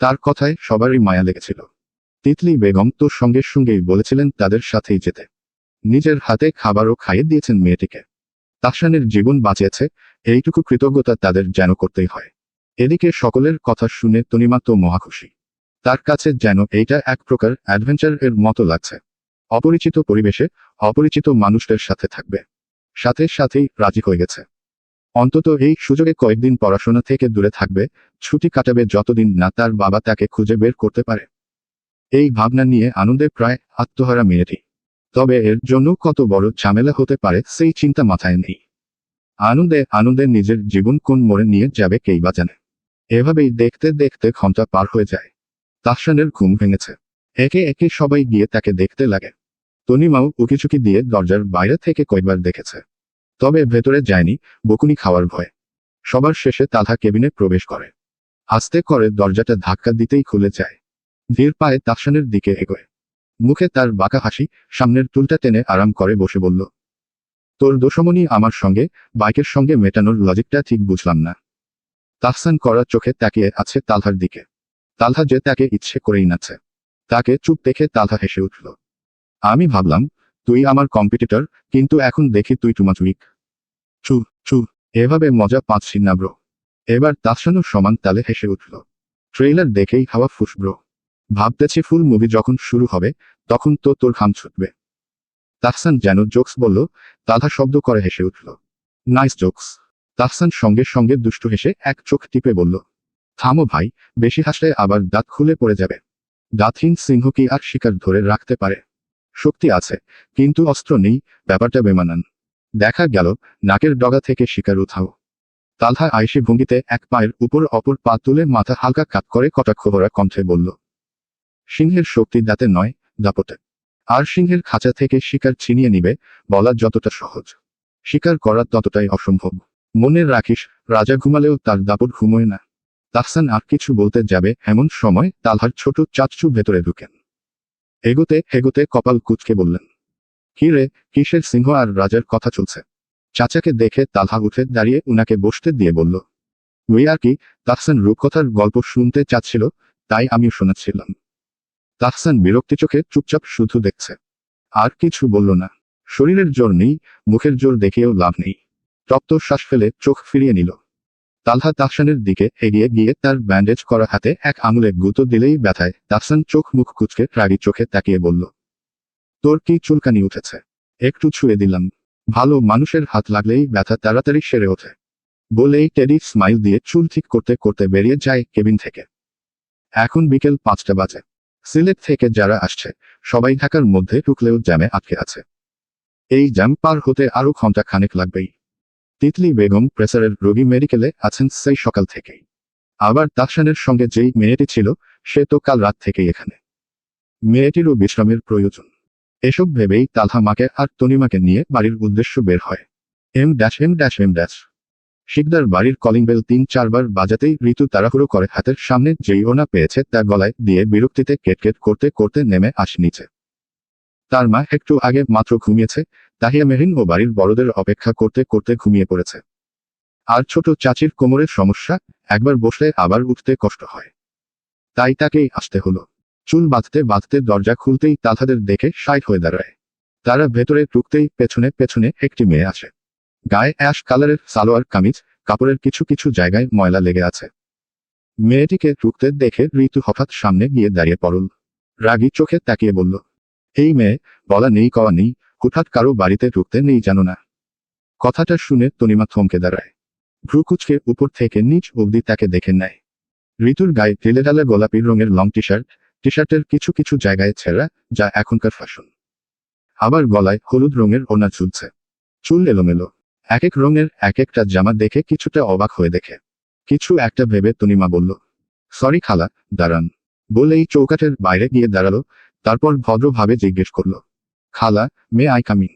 তার কথায় সবারই মায়া লেগেছিল। তিতলি বেগম তো সঙ্গে সঙ্গেই বলেছিলেন তাদের সাথেই যেতে। নিজের হাতে খাবারও খাইয়ে দিয়েছেন মেয়েটিকে। তাহসানের জীবন বাঁচিয়েছে, এইটুকু কৃতজ্ঞতা তাদের যেন করতেই হয়। এদিকে সকলের কথা শুনে তনিমা তো মহাখুশি। তার কাছে যেন এইটা এক প্রকার অ্যাডভেঞ্চার এর মতো লাগছে। অপরিচিত পরিবেশে অপরিচিত মানুষদের সাথে থাকবে। সাথে সাথেই রাজি হয়ে গেছে। অন্তত এই সুযোগে কয়েকদিন পড়াশোনা থেকে দূরে থাকবে, ছুটি কাটাবে যতদিন না তার বাবা তাকে খুঁজে বের করতে পারে। এই ভাবনা নিয়ে আনন্দে প্রায় আত্মহারা মেয়েটি। তবে এর জন্য কত বড় ঝামেলা হতে পারে সেই চিন্তা মাথায় নেই। আনন্দে আনন্দে নিজের জীবন কোন মোড়ে নিয়ে যাবে কেই বা জানে। এভাবেই দেখতে দেখতে ঘন্টা পার হয়ে যায়। তাহসানের ঘুম ভেঙেছে। একে একে সবাই গিয়ে তাকে দেখতে লাগে। তনিমাও উকিঝুঁকি দিয়ে দরজার বাইরে থেকে কয়েকবার দেখেছে, তবে ভেতরে যায়নি, বকুনি খাওয়ার ভয়। সবার শেষে তালহা কেবিনে প্রবেশ করে। আস্তে করে দরজাটা ধাক্কা দিতেই খুলে যায়। ধীর পায়ে তাহসানের দিকে এগোয়। মুখে তার বাঁকা হাসি, সামনের চুলটা টেনে আরাম করে বসে বলল, তোর দোষমনি আমার সঙ্গে, বাইকের সঙ্গে মেটানোর লজিকটা ঠিক বুঝলাম না। তাহসান করা চোখে তাকিয়ে আছে তালহার দিকে। তালহা যে তাকে ইচ্ছে করেই নাচে। তাকে চুপ দেখে তালহা হেসে উঠল। আমি ভাবলাম তুই আমার কম্পিটিটর, কিন্তু এখন দেখি তুই টু মাচ উইক। চু চু, এভাবে মজা পাচ্ছি না ব্রো। এবার তাহসানও সমান তালে হেসে উঠল। ট্রেইলার দেখেই হাওয়া ফুস ব্রো। ভাবতেছি ফুল মুভি যখন শুরু হবে তখন তো তোর ঘাম ছুটবে। তাহসান যেন জোকস বলল, তালহা শব্দ করে হেসে উঠল। Nice jokes. তাহসান সঙ্গে সঙ্গে দুষ্টু হেসে এক চোখ টিপে বলল, থামো ভাই, বেশি হাসলে আবার দাঁত খুলে পড়ে যাবে। দাঁতহীন সিংহ কি আর শিকার ধরে রাখতে পারে? শক্তি আছে, কিন্তু অস্ত্র নেই, ব্যাপারটা বেমানান। দেখা গেল নাকের ডগা থেকে শিকার উঠাও। তালহা আয়েশি ভঙ্গিতে এক পায়ের উপর অপর পা তুলে মাথা হালকা কাত করে কটাক্ষভরা কণ্ঠে বলল, সিংহের শক্তি দাঁতে নয়, দাপটে। আর সিংহের খাঁচা থেকে শিকার ছিনিয়ে নিবে, বলা যতটা সহজ, শিকার করা ততটাই অসম্ভব। মনে রাখিস, রাজা ঘুমালেও তার দাপট ঘুমোয় না। তাহসান আর কিছু বলতে যাবে এমন সময় তালহার ছোট চাচু ভেতরে ঢুকেন। এগোতে এগোতে কপাল কুঁচকে বললেন, কি রে, কিসের সিংহ আর রাজার কথা চলছে? চাচাকে দেখে তালহা উঠে দাঁড়িয়ে উনাকে বসতে দিয়ে বলল, ওই আর কি, তাহসান রূপকথার গল্প শুনতে চাচ্ছিল, তাই আমিও শোনাচ্ছিলাম। তাহসান বিরক্তি চোখে চুপচাপ শুধু দেখছে, আর কিছু বলল না। শরীরের জোর নেই, মুখের জোর দেখিয়েও লাভ নেই। তপ্ত শ্বাস ফেলে চোখ ফিরিয়ে নিল। তালহা তাহসানের দিকে এগিয়ে গিয়ে তার ব্যান্ডেজ করা হাতে এক আঙুলে গুঁতো দিলেই ব্যথায় তাহসান চোখ মুখ কুঁচকে রাগী চোখে তাকিয়ে বলল, তোর কি চুলকানি উঠেছে? একটু ছুঁয়ে দিলাম। ভালো মানুষের হাত লাগলেই ব্যথা তাড়াতাড়ি সেরে ওঠে। বলেই টেডি স্মাইল দিয়ে চুল ঠিক করতে করতে বেরিয়ে যায় কেবিন থেকে। এখন বিকেল 5টা বাজে। সিলেট থেকে যারা আসছে সবাই ঢাকার মধ্যে ঢুকলেও জ্যামে আটকে আছে। এই জ্যাম পার হতে আরো ঘন্টা খানেক লাগবেই। তিতলি বেগম প্রেসারের রোগী মেডিকেলে আছেন সেই সকাল থেকেই। আবার তাহসানের সঙ্গে যেই মেয়েটি ছিল সে তো কাল রাত থেকেই এখানে। মেয়েটিরও বিশ্রামের প্রয়োজন। এসব ভেবেই তালহা মাকে আর তনিমাকে নিয়ে বাড়ির উদ্দেশ্য বের হয়। এম। শিকদার বাড়ির কলিং বেল 3-4 বার বাজাতেই ঋতু তাড়াহুড়ো করে হাতের সামনে যেই ওনা পেয়েছে তা গলায় দিয়ে বিরক্তিতে কেটকেট করতে করতে নেমে আসে নিচে। তার মা একটু আগে মাত্র ঘুমিয়েছে, তাহিয়া মেরিন ও বাড়ির বড়দের অপেক্ষা করতে করতে ঘুমিয়ে পড়েছে। আর ছোট চাচির কোমরের সমস্যা, একবার বসলে আবার উঠতে কষ্ট হয়। তাই তাকেই আসতে হলো। চুল বাঁধতে বাঁধতে দরজা খুলতেই তালহাদের দেখে সাইড হয়ে দাঁড়ায়। তারা ভেতরে ঢুকতেই পেছনে পেছনে একটি মেয়ে আসে। গায়ে অ্যাশ কালারের সালোয়ার কামিজ, কাপড়ের কিছু কিছু জায়গায় ময়লা লেগে আছে। মেয়েটিকে ঢুকতে দেখে ঋতু হঠাৎ সামনে গিয়ে দাঁড়িয়ে পড়ল। রাগী চোখে তাকিয়ে বলল, এই মেয়ে, বলা নেই কওয়া নেই, হুটহাট কারো বাড়িতে ঢুকতে নেই জানো না? কথাটা শুনে তনিমা থমকে দাঁড়ায়। ভ্রুকুচকে উপর থেকে নিচ অবধি তাকে দেখে নেয়। ঋতুর গায়ে ঢিলেঢালা গোলাপি রঙের লং টি শার্টের কিছু কিছু জায়গায় ছেঁড়া, যা এখনকার ফ্যাশন। আবার গলায় হলুদ রঙের ওড়না ঝুলছে। চুল এলোমেলো। এক এক রঙের এক একটা জামা দেখে কিছুটা অবাক হয়ে দেখে। কিছু একটা ভেবে তনিমা বলল, সরি খালা, দাঁড়ান। বলেই চৌকাঠের বাইরে গিয়ে দাঁড়ালো, তারপর ভদ্রভাবে জিজ্ঞেস করল, খালা, মে আই কামিং?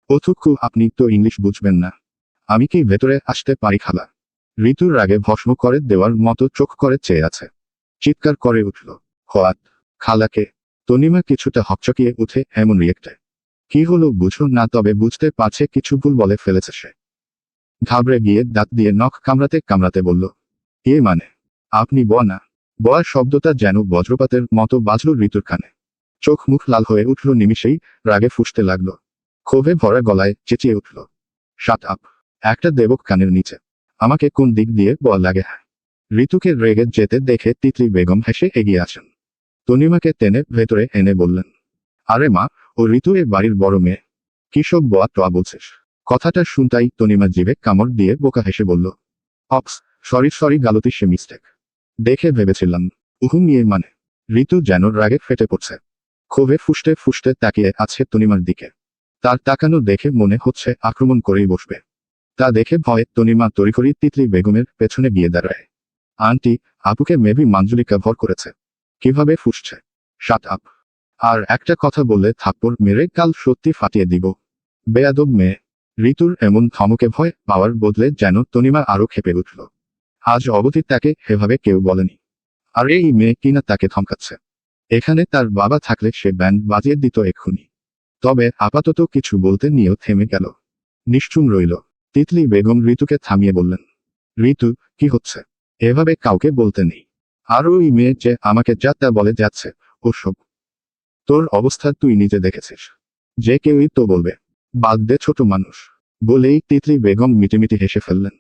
অথুকু আপনি তো ইংলিশ বুঝবেন না। আমি কি ভেতরে আসতে পারি খালা? ঋতুর রাগে ভস্ম করে দেওয়ার মতো চোখ করে চেয়ে আছে। চিৎকার করে উঠল, হোয়াট? খালাকে? তনিমা কিছুটা হকচকিয়ে উঠে এমন রিয়েক্টে। কি হলো বুঝো না, তবে বুঝতে পারছে কিছু ভুল বলে ফেলেছে সে। ঘাবড়ে গিয়ে দাঁত দিয়ে নখ কামড়াতে কামড়াতে বলল, এ মানে আপনি ব না? বয়া শব্দটা যেন বজ্রপাতের মতো বাজল ঋতুর কানে। চোখ মুখ লাল হয়ে উঠল নিমিষেই, রাগে ফুঁসতে লাগলো। ক্ষোভে ভরা গলায় চেঁচিয়ে উঠল, শাট আপ! একটা দেবক কানের নিচে। আমাকে কোন দিক দিয়ে বল লাগে? হ্যাঁ। ঋতুকে রেগে যেতে দেখে তিতলি বেগম হেসে এগিয়ে আসেন। তনিমাকে টেনে ভেতরে এনে বললেন, আরে মা, ও ঋতু এ বাড়ির বড় মেয়ে। কিসব বয়া টয়া বলছিস? কথাটা শুনতাই তনিমা জিভে কামড় দিয়ে বোকা হেসে বলল, অপস, সরি গালতি, সে মিস্টেক। দেখে ভেবেছিলাম। নিয়ে মানে? ঋতু যেন রাগে ফেটে পড়ছে। ক্ষোভে ফুসতে ফুসতে তাকিয়ে আছে তনিমার দিকে। তার তাকানো দেখে মনে হচ্ছে আক্রমণ করেই বসবে। তা দেখে ভয়ে তনিমা তড়িঘড়ি তিতলি বেগমের পেছনে গিয়ে দাঁড়ায়। আন্টি, আপুকে মেবি মাঞ্জুলিকা ভর করেছে। কিভাবে ফুসছে? Shut up. আর একটা কথা বললে থাপ্পড় মেরে কাল সত্যি ফাটিয়ে দিব। বেয়াদব মেয়ে। ঋতুর এমন ধমকে ভয় পাওয়ার বদলে যেন তনিমা আরো ক্ষেপে উঠল। আজ অবধি তাকে এভাবে কেউ বলেনি। আর এই মেয়ে কিনা তাকে ধমকাচ্ছে। এখানে তার বাবা থাকলে সে ব্যান্ড বাজিয়ে দিত এক্ষুনি। তবে আপাতত কিছু বলতে নিয়েও থেমে গেল। নিশ্চুপ রইল। তিতলি বেগম ঋতুকে থামিয়ে বললেন, ঋতু, কি হচ্ছে? এভাবে কাউকে বলতে নেই। আর ওই মেয়ে যে আমাকে যা তা বলে যাচ্ছে, ওসব। তোর অবস্থা তুই নিজে দেখেছিস। যে কেউই তো বলবে। বাদ দে ছোট মানুষ। বলেই তিতলি বেগম মিটিমিটি হেসে ফেললেন।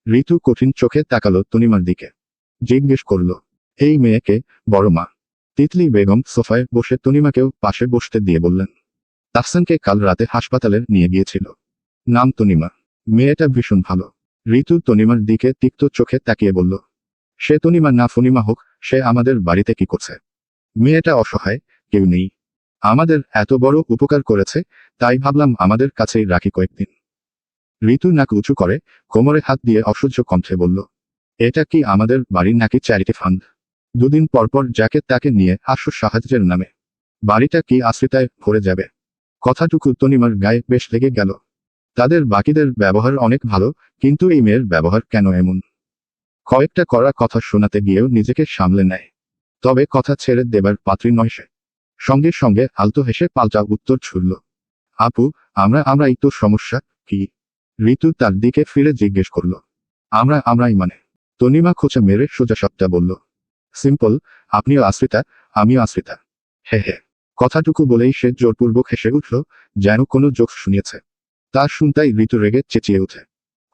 ঋতু কঠিন চোখে তাকালো তনিমার দিকে। জিজ্ঞেস করল, এই মেয়েকে? বড় মা। তিতলি বেগম সোফায় বসে তনিমাকেও পাশে বসতে দিয়ে বললেন, তাহসানকে কাল রাতে হাসপাতালে নিয়ে গিয়েছিল। নাম তনিমা। মেয়েটা ভীষণ ভালো। ঋতু তনিমার দিকে তিক্ত চোখে তাকিয়ে বলল, সে তনিমা না ফনিমা হোক, সে আমাদের বাড়িতে কি করছে? মেয়েটা অসহায়, কেউ নেই। আমাদের এত বড় উপকার করেছে, তাই ভাবলাম আমাদের কাছেই রাখি কয়েকদিন। ঋতু নাক উঁচু করে কোমরে হাত দিয়ে অসহ্য কণ্ঠে বলল, এটা কি আমাদের বাড়ি নাকি চ্যারিটি ফান্ড? দুদিন পরপর যাকে তাকে নিয়ে আসো সাহায্যের নামে। বাড়িটা কি আশ্রিতায় ভরে যাবে? কথাটুকু তনিমার গায়ে বেশ লেগে গেল। তাদের বাকিদের ব্যবহার অনেক ভালো, কিন্তু এই মেয়ের ব্যবহার কেন এমন? কয়েকটা কড়া কথা শোনাতে গিয়েও নিজেকে সামলে নেয়। তবে কথা ছেড়ে দেবার পাত্রী নয় সে। সঙ্গে সঙ্গে আলতো হেসে পাল্টা উত্তর ছুড়ল, আপু, আমরাই তো সমস্যা। কি? ঋতু তার দিকে ফিরে জিজ্ঞেস করল, আমরাই মানে? তনিমা খোঁচা মেরে সোজাসাপটা বলল, সিম্পল, আপনিও আশ্রিতা, আমিও আশ্রিতা। হে হে। কথাটুকু বলেই সে জোরপূর্বক হেসে উঠল, যেন কোনো জোকস শুনিয়েছে। তা শুনতাই ঋতু রেগে চেঁচিয়ে ওঠে,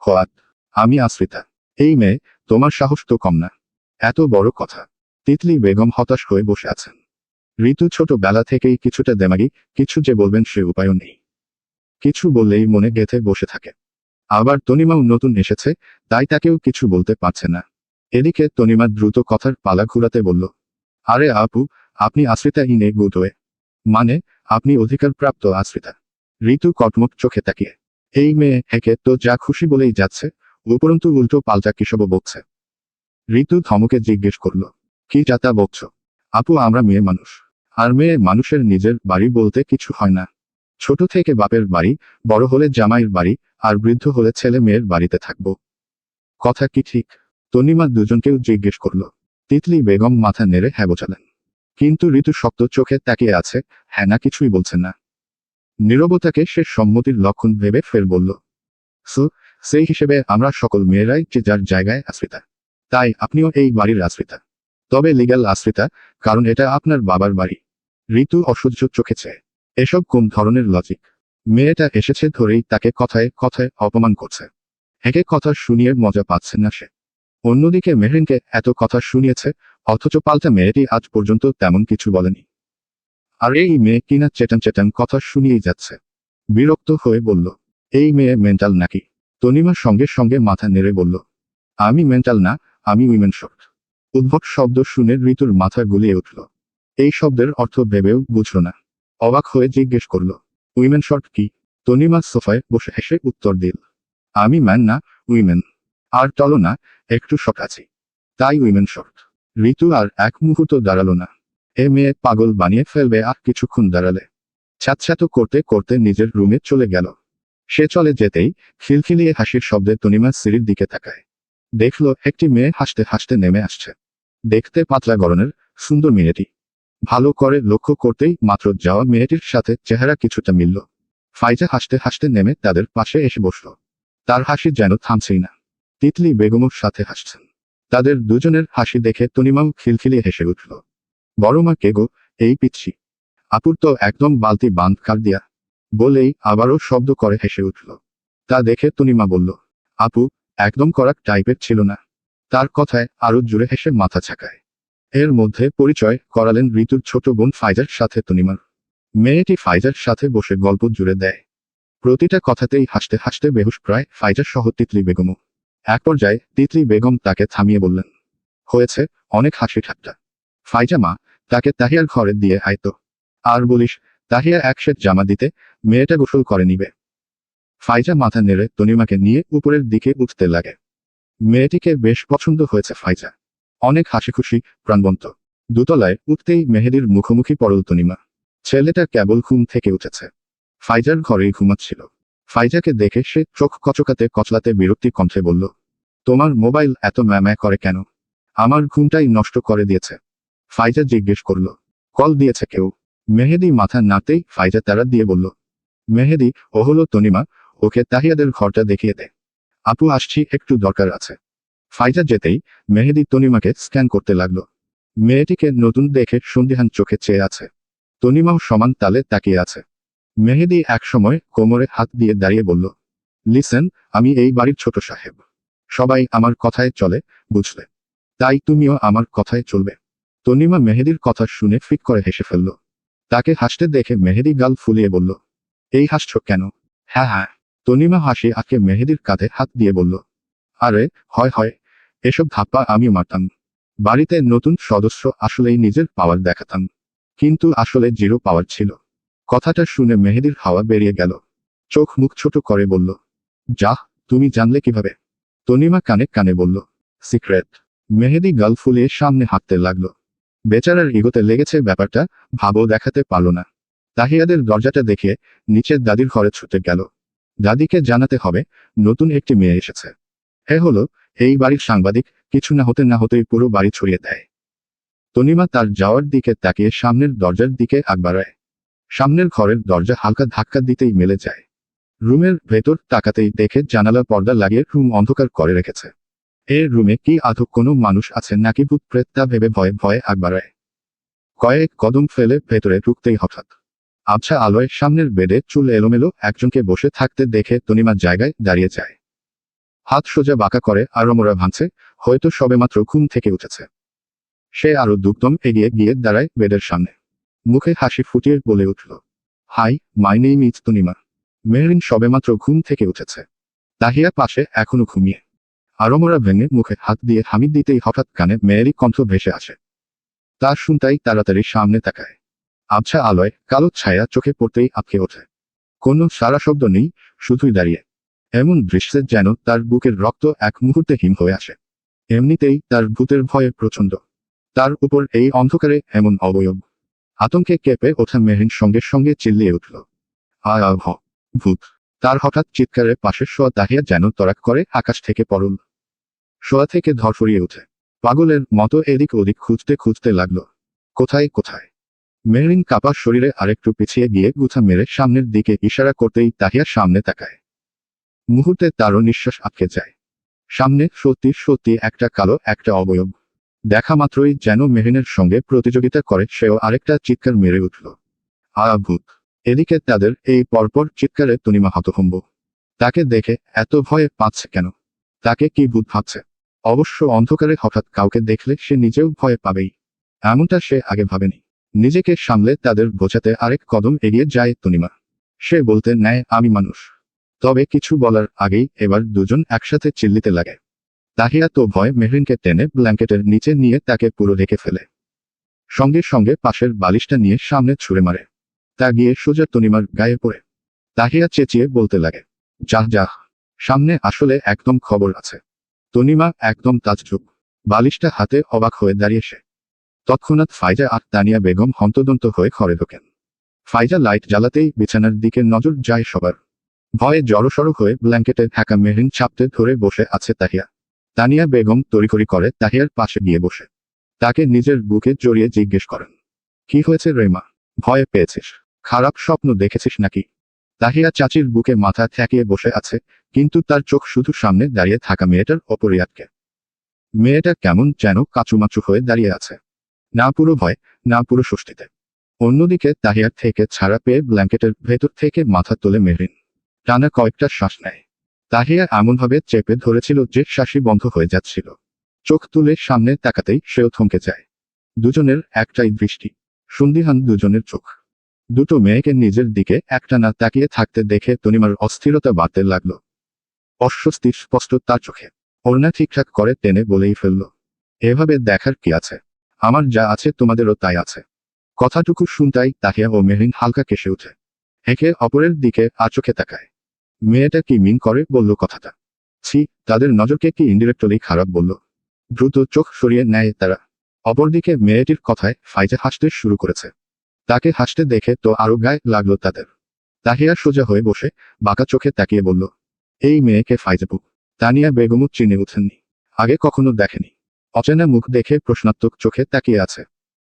হোয়াট? আমি আশ্রিতা? এই মেয়ে, তোমার সাহস তো কম না। এত বড় কথা। তিতলি বেগম হতাশ হয়ে বসে আছেন। ঋতু ছোটবেলা থেকেই কিছুটা দেমাগী, কিছু যে বলবেন সে উপায়ও নেই। কিছু বললেই মনে গেঁথে বসে থাকে। আবার তনিমাও নতুন এসেছে, তাই তাকেও কিছু বলতে পারছে না। এদিকে তনিমা দ্রুত কথার পালা ঘুরাতে বলল, আরে আপু, আপনি আশ্রিতা ইন এ গুড ওয়ে। মানে, আপনি অধিকারপ্রাপ্ত আশ্রিতা। ঋতু কটমট চোখে তাকিয়ে। এই মেয়ে হেকে তো যা খুশি বলেই যাচ্ছে, উপরন্তু উল্টো পাল্টা কিসব বকছে। ঋতু ধমকে জিজ্ঞেস করল, কি যাতা বকছ? আপু, আমরা মেয়ে মানুষ। আর মেয়ে মানুষের নিজের বাড়ি বলতে কিছু হয় না। ছোট থেকে বাপের বাড়ি, বড় হলে জামাইয়ের বাড়ি, আর বৃদ্ধ হলে ছেলে মেয়ের বাড়িতে থাকব। কথা কি ঠিক? তনিমা দুজনকেও জিজ্ঞেস করল। তিতলি বেগম মাথা নেড়ে হ্যাঁ বোঝালেন। কিন্তু ঋতু শক্ত চোখে তাকিয়ে আছে, হ্যাঁ না কিছুই বলছে না। নীরবতাকে সে সম্মতির লক্ষণ ভেবে ফের বলল, সো, সেই হিসেবে আমরা সকল মেয়েরাই যে যার জায়গায় আশ্রিতা। তাই আপনিও এই বাড়ির আশ্রিতা। তবে লিগ্যাল আশ্রিতা, কারণ এটা আপনার বাবার বাড়ি। ঋতু অসহ্য চোখে চেয়ে। এসব কোন ধরনের লজিক? মেয়েটা এসেছে ধরেই তাকে কথায় কথায় অপমান করছে। হেকে কথা শুনিয়ে মজা পাচ্ছে না সে। অন্যদিকে মেহরিনকে এত কথা শুনিয়েছে, অথচ পাল্টা মেয়েটি আজ পর্যন্ত তেমন কিছু বলেনি। আর এই মেয়ে কিনা চেটান চেটান কথা শুনিয়েই যাচ্ছে। বিরক্ত হয়ে বলল, এই মেয়ে মেন্টাল নাকি? তনিমা সঙ্গে সঙ্গে মাথা নেড়ে বলল, আমি মেন্টাল না, আমি উইমেন শর্ট। উদ্ভট শব্দ শুনে ঋতুর মাথা গুলিয়ে উঠল। এই শব্দের অর্থ ভেবেও বুঝল না। অবাক হয়ে জিজ্ঞেস করল, উইমেন শর্ট কি? তনিমা সোফায় বসে হেসে উত্তর দিল, আমি ম্যান না, উইমেন। আর টলো না, একটু শর্ট আছি। তাই উইমেন শর্ট। ঋতু আর এক মুহূর্ত দাঁড়ালো না। এ মেয়ে পাগল বানিয়ে ফেলবে আর কিছুক্ষণ দাঁড়ালে। ছ্যাঁতছ্যাঁত করতে করতে নিজের রুমে চলে গেল। সে চলে যেতেই খিলখিলিয়ে হাসির শব্দে তনিমা সিঁড়ির দিকে তাকায়। দেখল একটি মেয়ে হাসতে হাসতে নেমে আসছে। দেখতে পাতলা গড়নের, সুন্দর মেয়েটি। ভালো করে লক্ষ্য করতেই মাত্র যাওয়া মেয়েটির সাথে চেহারা কিছুটা মিলল। ফাইজা হাসতে হাসতে নেমে তাদের পাশে এসে বসল। তার হাসি যেন থামছেই না। তিতলি বেগমর সাথে হাসছেন। তাদের দুজনের হাসি দেখে তনিমাও খিলখিলিয়ে হেসে উঠল। বড়মা কে গো, এই পিচ্ছি? আপুর তো একদম বালতি বাঁধ কার দিয়া। বলেই আবারও শব্দ করে হেসে উঠল। তা দেখে তনিমা বলল, আপু, একদম কড়াক টাইপের ছিল না। তার কথায় আরো জুড়ে হেসে মাথা ঝাঁকায়। এর মধ্যে পরিচয় করালেন ঋতুর ছোট বোন ফাইজার সাথে তনিমার। মেয়েটি ফাইজার সাথে বসে গল্প জুড়ে দেয়। প্রতিটা কথাতেই হাসতে হাসতে বেহুশ প্রায় ফাইজার সহ তিতলি বেগমও। এক পর্যায়ে তিতলি বেগম তাকে থামিয়ে বললেন, হয়েছে, অনেক হাসি ঠাট্টা। ফাইজা মা, তাকে তাহিয়ার ঘরে দিয়ে আয় তো। আর বলিস, তাহিয়া এক সেট জামা দিতে, মেয়েটা গোসল করে নিবে। ফাইজা মাথা নেড়ে তনিমাকে নিয়ে উপরের দিকে উঠতে লাগে। মেয়েটিকে বেশ পছন্দ হয়েছে ফাইজা। অনেক হাসিখুশি, প্রাণবন্ত। দোতলায় উঠতেই মেহেদীর মুখোমুখি পড়ল তনিমা। ছেলেটা কেবল ঘুম থেকে উঠেছে। ফাইজার ঘরেই ঘুমাচ্ছিল। ফাইজাকে দেখে সে চোখ কচকাতে কচলাতে বিরক্তি কণ্ঠে বলল, তোমার মোবাইল এত ম্যাম্যা করে কেন? আমার ঘুমটাই নষ্ট করে দিয়েছে। ফাইজা জিজ্ঞেস করল, কল দিয়েছে কেউ? মেহেদী মাথা নাড়তেই ফাইজা তাড়া দিয়ে বলল, মেহেদী, ও হলো তনিমা, ওকে তাহিয়াদের ঘরটা দেখিয়ে দে। আপু আসছি, একটু দরকার আছে। ফাইজা যেতেই মেহেদী তনিমাকে স্ক্যান করতে লাগলো। মেয়েটিকে নতুন দেখে সন্দিহান চোখে চেয়ে আছে। তনিমাও সমান তালে তাকিয়ে আছে। মেহেদী একসময় কোমরে হাত দিয়ে দাঁড়িয়ে বলল, লিসেন, আমি এই বাড়ির ছোট সাহেব। সবাই আমার কথায় চলে, বুঝলে? তাই তুমিও আমার কথায় চলবে। তনিমা মেহেদীর কথা শুনে ফিক করে হেসে ফেলল। তাকে হাসতে দেখে মেহেদী গাল ফুলিয়ে বলল, এই হাসছ কেন? হ্যাঁ হ্যাঁ। তনিমা হাসি আঁকে মেহেদীর কাঁধে হাত দিয়ে বলল, আরে হয় হয়, এসব ধাপ্পা আমি মারতাম। বাড়িতে নতুন সদস্য আসলেই নিজের পাওয়ার দেখাতাম। কিন্তু আসলে জিরো পাওয়ার ছিল। কথাটা শুনে মেহেদীর হাওয়া বেরিয়ে গেল। চোখ মুখ ছোট করে বলল, যাহ, তুমি জানলে কিভাবে? তনিমা কানে কানে বলল, সিক্রেট। মেহেদী গাল ফুলিয়ে সামনে হাঁটতে লাগলো। বেচারার ইগোতে লেগেছে ব্যাপারটা, ভাবও দেখাতে পারল না। তাহিয়াদের দরজাটা দেখে নিচের দাদির ঘরে ছুটে গেল। দাদিকে জানাতে হবে নতুন একটি মেয়ে এসেছে। এ হলো এই বাড়ির সাংবাদিক, কিছু না হতে না হতেই পুরো বাড়ি ছড়িয়ে দেয়। তনিমা তার যাওয়ার দিকে তাকিয়ে সামনের দরজার দিকে আগ বাড়ায়। সামনের ঘরের দরজা হালকা ধাক্কা দিতেই মেলে যায়। রুমের ভেতর তাকাতেই দেখে জানালা পর্দা লাগিয়ে রুম অন্ধকার করে রেখেছে। এর রুমে কি আদৌ কোনো মানুষ আছে নাকি ভূত প্রেত তা ভেবে ভয়ে ভয়ে আগ বাড়ায়। কয়েক কদম ফেলে ভেতরে ঢুকতেই হঠাৎ আবছা আলোয় সামনের বেডে চুল এলোমেলো একজনকে বসে থাকতে দেখে তনিমা জায়গায় দাঁড়িয়ে যায়। হাত সোজা বাঁকা করে আড়মোড়া ভাঙছে, হয়তো সবেমাত্র ঘুম থেকে উঠেছে। সে আরো দুকদম এগিয়ে গিয়ে দাঁড়ায় বেডের সামনে। মুখে হাসি ফুটিয়ে বলে উঠল, hi, my name is Tanima. Mehrin সবেমাত্র ঘুম থেকে উঠেছে। তাহিয়া পাশে এখনো ঘুমিয়ে। আড়মোড়া ভেঙে মুখে হাত দিয়ে হামিদ দিতেই হঠাৎ কানে মেয়েরই কণ্ঠ ভেসে আসে। তা শুনতাই তাড়াতাড়ি সামনে তাকায়। আবছা আলোয় কালো ছায়া চোখে পড়তেই আটকে ওঠে। কোনো সারা শব্দ নেই, শুধুই দাঁড়িয়ে। এমন দৃশ্যে যেন তার বুকের রক্ত এক মুহূর্তে হিম হয়ে আসে। এমনিতেই তার ভূতের ভয়ে প্রচণ্ড। তার উপর এই অন্ধকারে এমন অবয়ব। আতঙ্কে কেঁপে ওঠা মেহরিন সঙ্গে সঙ্গে চিল্লিয়ে উঠল, আহ, ভূত। তার হঠাৎ চিৎকারে পাশে শোয়া তাহিয়া যেন তরাক করে আকাশ থেকে পড়ল। শোয়া থেকে ধরফরিয়ে উঠে পাগলের মতো এদিক ওদিক খুঁজতে খুঁজতে লাগলো। কোথায় কোথায়? মেহরিন কাপা শরীরে আরেকটু পিছিয়ে গিয়ে গুথা মেরে সামনের দিকে ইশারা করতেই তাহিয়া সামনে তাকায়। মুহূর্তে তারও নিঃশ্বাস আটকে যায়। সামনে সত্যি সত্যি একটা কালো একটা অবয়ব। দেখা মাত্রই যেন মেহরিনের সঙ্গে প্রতিযোগিতা করে সেও আরেকটা চিৎকার মেরে উঠল, ভূত। এদিকে তাদের এই পরপর চিৎকারে তনিমা হতভম্ব। তাকে দেখে এত ভয়ে পাচ্ছে কেন? তাকে কি ভূত ভাবছে? অবশ্য অন্ধকারে হঠাৎ কাউকে দেখলে সে নিজেও ভয় পাবেই। এমনটা সে আগে ভাবেনি। নিজেকে সামলে তাদের বোঝাতে আরেক কদম এগিয়ে যায় তনিমা। সে বলতে নেয়, আমি মানুষ। তবে কিছু বলার আগেই এবার দুজন একসাথে চিল্লিতে লাগে। তাহিয়া তো ভয় মেহরিনকে টেনে ব্ল্যাঙ্কেটের নিচে নিয়ে তাকে পুরো ঢেকে ফেলে। সঙ্গে সঙ্গে পাশের বালিশটা নিয়ে সামনে ছুঁড়ে মারে। তা গিয়ে সোজা তনিমার গায়ে পড়ে। তাহিয়া চেঁচিয়ে বলতে লাগে, যাহ যাহ, সামনে আসলে একদম খবর আছে। তনিমা একদম তাজ্জব। বালিশটা হাতে অবাক হয়ে দাঁড়িয়ে সে। তৎক্ষণাৎ ফাইজা আর তানিয়া বেগম হন্তদন্ত হয়ে ঘরে ঢোকেন। ফাইজা লাইট জ্বালাতেই বিছানার দিকে নজর যায় সবার। ভয়ে জড়সড় হয়ে ব্ল্যাঙ্কেটে ঢাকা মেহরিন চাপতে ধরে বসে আছে তাহিয়া। তানিয়া বেগম তড়িঘড়ি করে তাহিয়ার পাশে গিয়ে বসে। তাকে নিজের বুকে জড়িয়ে জিজ্ঞেস করেন, কি হয়েছে রেমা? ভয় পেয়েছিস? খারাপ স্বপ্ন দেখেছিস নাকি? তাহিয়া চাচির বুকে মাথা ঠেকিয়ে বসে আছে, কিন্তু তার চোখ শুধু সামনে দাঁড়িয়ে থাকা মেয়েটার ওপরই আটকে। মেয়েটা কেমন যেন কাচুমাচু হয়ে দাঁড়িয়ে আছে। না পুরো ভয়, না পুরো স্বস্তিতে। অন্যদিকে তাহিয়ার থেকে ছাড়া পেয়ে ব্ল্যাঙ্কেটের ভেতর থেকে মাথা তোলে মেহরিন। টানা কয়েকটা শ্বাস নেয়। তাহিয়া এমনভাবে চেপে ধরেছিল যে শ্বাসই বন্ধ হয়ে যাচ্ছিল। চোখ তুলে সামনে তাকাতেই সেও থমকে যায়। দুজনের একটাই দৃষ্টি, সন্দিহান দুজনের চোখ। দুটো মেয়েকে নিজের দিকে একটানা তাকিয়ে থাকতে দেখে তনিমার অস্থিরতা বাড়তে লাগলো। অস্বস্তি স্পষ্ট তার চোখে। ওড়না ঠিকঠাক করে টেনে বলেই ফেলল, এভাবে দেখার কি আছে? আমার যা আছে তোমাদেরও তাই আছে। কথাটুকু শুনতাই তাহিয়া ও মেহরিন হালকা কেসে উঠে। একে অপরের দিকে চোখে তাকায়। মেয়েটা কি মিন করে বলল কথাটা? ছি, তাদের নজরকে কি ইনডিরেক্টলি খারাপ বলল? দ্রুত চোখ সরিয়ে নেয় তারা। অপরদিকে মেয়েটির কথায় ফাইজা হাসতে শুরু করেছে। তাকে হাসতে দেখে তো আরো গায়ে লাগলো তাদের। তাহিয়া সোজা হয়ে বসে বাঁকা চোখে তাকিয়ে বলল, এই মেয়েকে ফাইজাপু। তানিয়া বেগমও চিনে ওঠেননি, আগে কখনো দেখেনি। অচেনা মুখ দেখে প্রশ্নাত্মক চোখে তাকিয়ে আছে।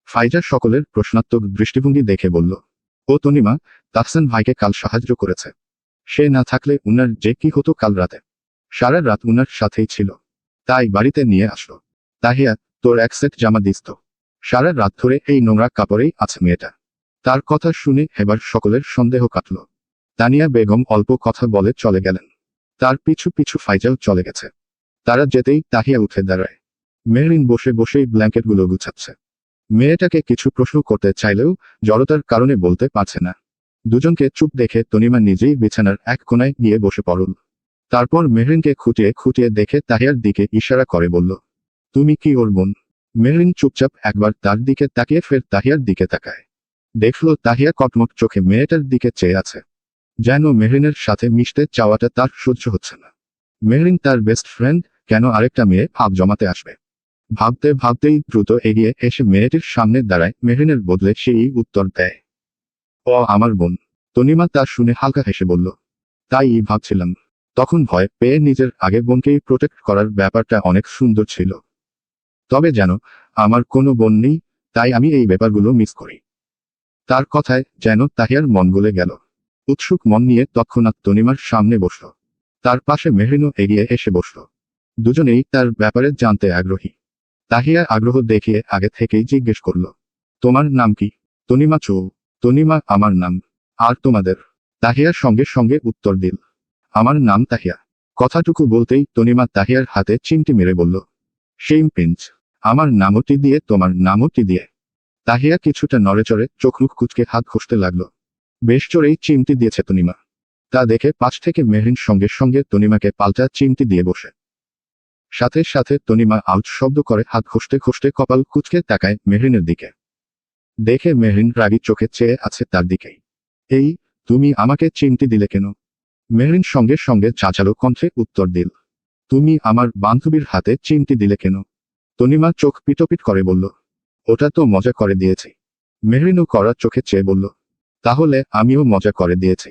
ফাইজা সকলের প্রশ্নাত্মক দৃষ্টিভঙ্গি দেখে বলল, ও তনিমা, তাহসান ভাইকে কাল সাহায্য করেছে। সে না থাকলে উনার যে কি হতো কাল রাতে। সারা রাত উনার সাথেই ছিল, তাই বাড়িতে নিয়ে আসলো। তাহিয়া, তোর এক সেট জামা দিস তো। সারা রাত ধরে এই নোংরা কাপড়েই আছে মেয়েটা। তার কথা শুনে এবার সকলের সন্দেহ কাটল। তানিয়া বেগম অল্প কথা বলে চলে গেলেন। তার পিছু পিছু ফাইজাও চলে গেছে। তারা যেতেই তাহিয়া উঠে দাঁড়ায়। মেহরিন বসে বসেই ব্ল্যাঙ্কেটগুলো গুছাচ্ছে। মেয়েটাকে কিছু প্রশ্ন করতে চাইলেও জড়তার কারণে বলতে পারছে না। দুজনকে চুপ দেখে তনিমা নিজেই বিছানার এক কোণায় গিয়ে বসে পড়ল। তারপর মেহরিনকে খুঁটিয়ে খুঁটিয়ে দেখে তাহিয়ার দিকে ইশারা করে বলল, তুমি কি ওর বোন? মেহরিন চুপচাপ একবার তার দিকে তাকিয়ে ফের তাহিয়ার দিকে তাকায়। দেখল তাহিয়া কটমট চোখে মেয়েটার দিকে চেয়ে আছে, যেন মেহরিনের সাথে মিশতে চাওয়াটা তার সহ্য হচ্ছে না। মেহরিন তার বেস্ট ফ্রেন্ড, কেন আরেকটা মেয়ে ভাব জমাতে আসবে? ভাবতে ভাবতেই দ্রুত এগিয়ে এসে মেয়েটির সামনে দাঁড়ায়। মেহরিনের বদলে সেই উত্তর দেয়, ও আমার বোন। তনিমা তা শুনে হালকা হেসে বলল, তাই ভাবছিলাম। তখন ভয় পেয়ে নিজের আগে বোনকেই প্রোটেক্ট করার ব্যাপারটা অনেক সুন্দর ছিল। তবে জানো, আমার কোনো বোন নেই, তাই আমি এই ব্যাপারগুলো মিস করি। তার কথায় যেন তাহিয়ার মন গলে গেল। উৎসুক মন নিয়ে তৎক্ষণাৎ তনিমার সামনে বসল। তার পাশে মেহরিনও এগিয়ে এসে বসল। দুজনেই তার ব্যাপারে জানতে আগ্রহী। তাহিয়া আগ্রহ দেখিয়ে আগে থেকেই জিজ্ঞেস করল, তোমার নাম কি? তনিমা তনিমা আমার নাম। আর তোমাদের? তাহিয়ার সঙ্গে সঙ্গে উত্তর দিল, আমার নাম তাহিয়া। কথাটুকু বলতেই তনিমা তাহিয়ার হাতে চিমটি মেরে বলল, সেইম পিঞ্চ। আমার নামও টি দিয়ে, তোমার নামও টি দিয়ে। তাহিয়া কিছুটা নড়েচড়ে চোখ মুখ কুচকে হাত ঘষতে লাগল। বেশ চড়েই চিমটি দিয়েছে তনিমা। তা দেখে পাশ থেকে মেহরিন সঙ্গে সঙ্গে তনিমাকে পাল্টা চিমটি দিয়ে বসে। সাথে সাথে তনিমা আউচ শব্দ করে হাত ঘষতে ঘষতে কপাল কুচকে তাকায় মেহরিনের দিকে। দেখে মেহরিন রাগী চোখে চেয়ে আছে তার দিকেই। এই, তুমি আমাকে চিমটি দিলে কেন? মেহরিন সঙ্গে সঙ্গে চাচালো কণ্ঠে উত্তর দিল, তুমি আমার বান্ধবীর হাতে চিমটি দিলে কেন? তনিমা চোখ পিটপিট করে বলল, ওটা তো মজা করে দিয়েছি। মেহরিনও কড়া চোখে চেয়ে বলল, তাহলে আমিও মজা করে দিয়েছি।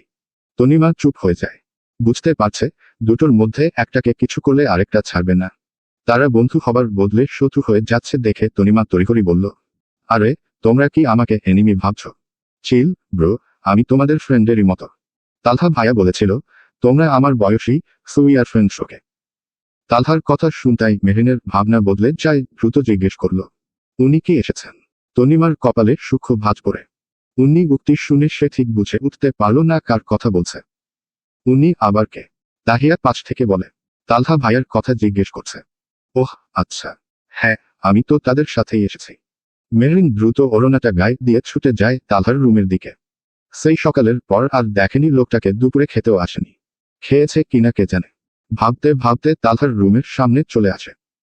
তনিমা চুপ হয়ে যায়। বুঝতে পারছে দুটোর মধ্যে একটাকে কিছু করলে আরেকটা ছাড়বে না। তারা বন্ধু হবার বদলে শত্রু হয়ে যাচ্ছে দেখে তনিমা তড়িঘড়ি বলল, আরে, তোমরা কি আমাকে এনিমি ভাবছ? চিল ব্রো, আমি তোমাদের ফ্রেন্ডেরই মতো। তালহা ভাইয়া বলেছিল, তোমরা আমার বয়সী, so we are friends okay? তালহার কথা শুনতাই মেহরিনের ভাবনা বদলে যায়। দ্রুত জিজ্ঞেস করল, উনি কি এসেছেন? তনিমার কপালে সূক্ষ্ম ভাঁজ পড়ে। উনি উক্তি শুনে সে ঠিক বুঝে উঠতে পারল না কার কথা বলছে। উনি আবার কে? তাহিয়া পাশ থেকে বলে, তালহা ভাইয়ার কথা জিজ্ঞেস করছে। ওহ আচ্ছা, হ্যাঁ, আমি তো তাদের সাথেই এসেছি। মেহরিন দ্রুত ওড়নাটা গায়ে দিয়ে ছুটে যায় তালহার রুমের দিকে। সেই সকালের পর আর দেখেনি লোকটাকে, দুপুরে খেতেও আসেনি। খেয়েছে কিনা কে জানে। ভাবতে ভাবতে তালহার রুমের সামনে চলে আসে।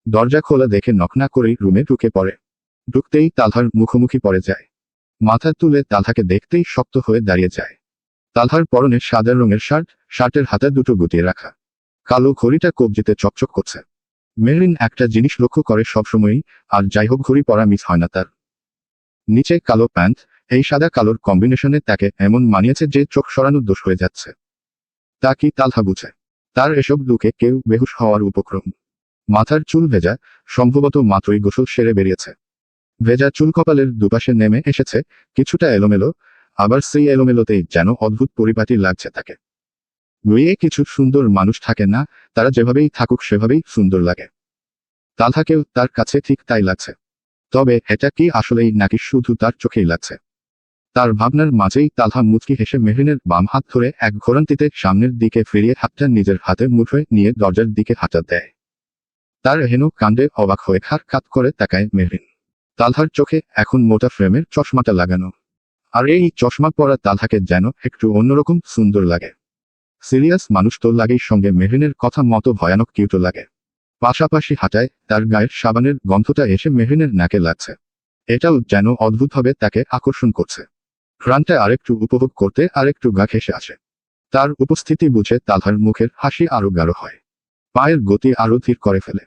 দরজা খোলা দেখে নক না করেই রুমে ঢুকে পড়ে। ঢুকতেই তালহার মুখোমুখি পড়ে যায়। মাথা তুলে তালহাকে দেখতেই শক্ত হয়ে দাঁড়িয়ে যায়। তালহার পরনে সাদা রঙের শার্ট, শার্টের হাতে দুটো গুটিয়ে রাখা। কালো ঘড়িটা কবজিতে চকচক করছে। মেহরিন একটা জিনিস লক্ষ্য করে সবসময়ই, আর যাই হোক ঘড়ি পরা মিস হয় না তার। নিচে কালো প্যান্ট, এই সাদা কালোর কম্বিনেশনে তাকে এমন মানিয়েছে যে চোখ সরানো দোষ হয়ে যাচ্ছে। তা কি তালহা বুঝে? তার এসব লুকে কেউ বেহুশ হওয়ার উপক্রম। মাথার চুল ভেজা, সম্ভবত মাত্রই গোসল সেরে বেরিয়েছে। ভেজা চুল কপালের দুপাশে নেমে এসেছে, কিছুটা এলোমেলো, আবার সেই এলোমেলোতেই যেন অদ্ভুত পরিপাটি লাগছে তাকে। মেয়ে কিছু সুন্দর মানুষ থাকে না, তারা যেভাবেই থাকুক সেভাবেই সুন্দর লাগে। তালহাকেও তার কাছে ঠিক তাই লাগছে। তবে এটা কি আসলেই নাকি শুধু তার চোখেই লাগছে? তার ভাবনার মাঝেই তালহা মুচকি হেসে মেহরিনের বাম হাত ধরে এক ঘোরান্তিতে সামনের দিকে ফিরিয়ে হাতটা নিজের হাতে মুঠোয় নিয়ে দরজার দিকে হাঁটা দেয়। তার হেন কাণ্ডে অবাক হয়ে খাট খাত করে তাকায় মেহরিন। তালহার চোখে এখন মোটা ফ্রেমের চশমাটা লাগানো। আর এই চশমা পরা তালহাকে যেন একটু অন্যরকম সুন্দর লাগে। সিরিয়াস মানুষ তো লাগেই, সঙ্গে মেহরিনের কথা মতো ভয়ানক কিউটও লাগে। পাশাপাশি হাঁটায় তার গায়ের সাবানের গন্ধটা এসে মেহরিনের নাকে লাগছে। এটাও যেন অদ্ভুতভাবে তাকে আকর্ষণ করছে। ঘ্রাণটা আরেকটু উপভোগ করতে আরেকটু গা ঘেঁষে আসে। তার উপস্থিতি বুঝে তালহার মুখের হাসি আরো গাঢ় হয়, পায়ের গতি আরো ধীর করে ফেলে,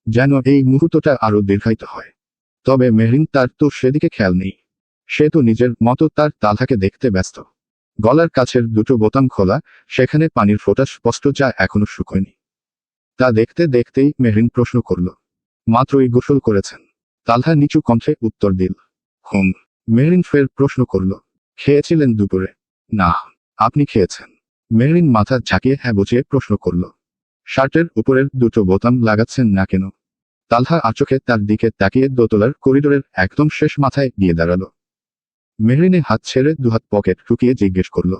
যেন এই মুহূর্তটা আরো দীর্ঘায়িত হয়। তবে মেহরিন তার তো সেদিকে খেয়াল নেই। সে তো নিজের মতো তার তালহাকে দেখতে ব্যস্ত। গলার কাছের দুটো বোতাম খোলা, সেখানে পানির ফোঁটা স্পষ্ট, যা এখনো শুকোয়নি। তা দেখতে দেখতেই মেহরিন প্রশ্ন করল, মাত্রই গোসল করেছেন? তালহা নিচু কণ্ঠে উত্তর দিল, হুম। মেহরিন ফের প্রশ্ন করল, খেয়েছিলেন দুপুরে? না। আপনি খেয়েছেন? মেহরিন মাথা ঝাঁকিয়ে হ্যাঁ বুঝিয়ে প্রশ্ন করল, শার্টের উপরের দুটো বোতাম লাগাচ্ছেন না কেন? তালহা আচোখে তার দিকে তাকিয়ে দোতলার করিডোরের একদম শেষ মাথায় গিয়ে দাঁড়ালো। মেহরিনে হাত ছেড়ে দুহাত পকেট ঢুকিয়ে জিজ্ঞেস করল,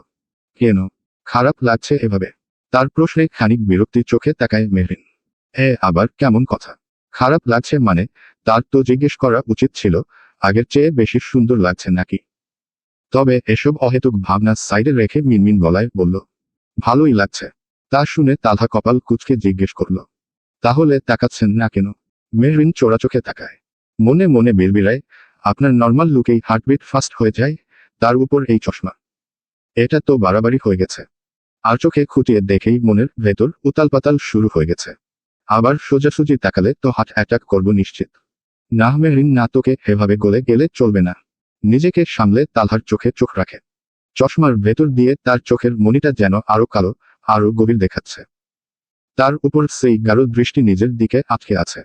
কেন? খারাপ লাগছে এভাবে? তার প্রশ্নে খানিক বিরক্তি চোখে তাকায় মেহরিন। আবার কেমন কথা? খারাপ লাগছে মানে? তার তো জিজ্ঞেস করা উচিত ছিল, আগের চেয়ে বেশি সুন্দর লাগছে নাকি। তবে এসব অহেতুক ভাবনা সাইডে রেখে মিনমিন গলায় বলল, ভালোই লাগছে। তা শুনে তালহা কপাল কুঁচকে জিজ্ঞেস করল, তাহলে তাকাচ্ছেন না কেন? মেহরিন চোরাচোখে তাকায়, মনে মনে বিড়বিড়ায়, আপনার নর্মাল লুকেই হার্টবিট ফাস্ট হয়ে যায়, তার উপর এই চশমা। এটা তো বাড়াবাড়ি হয়ে গেছে। আর চোখে খুঁটিয়ে দেখেই মনের ভেতর উতালপাতাল শুরু হয়ে গেছে। আবার সোজাসুজি তাকালে তো হার্ট অ্যাটাক করব নিশ্চিত। না মেহরিন না, তোকে এভাবে গলে গেলে চলবে না। নিজেকে সামলে তালহার চোখে চোখ রাখে। চশমার ভেতর দিয়ে তার চোখের মনিটা যেন আরো কালো, আরো গভীর দেখাচ্ছে। তার উপর সেই গাঢ় দৃষ্টি নিজের দিকে আটকে আছে।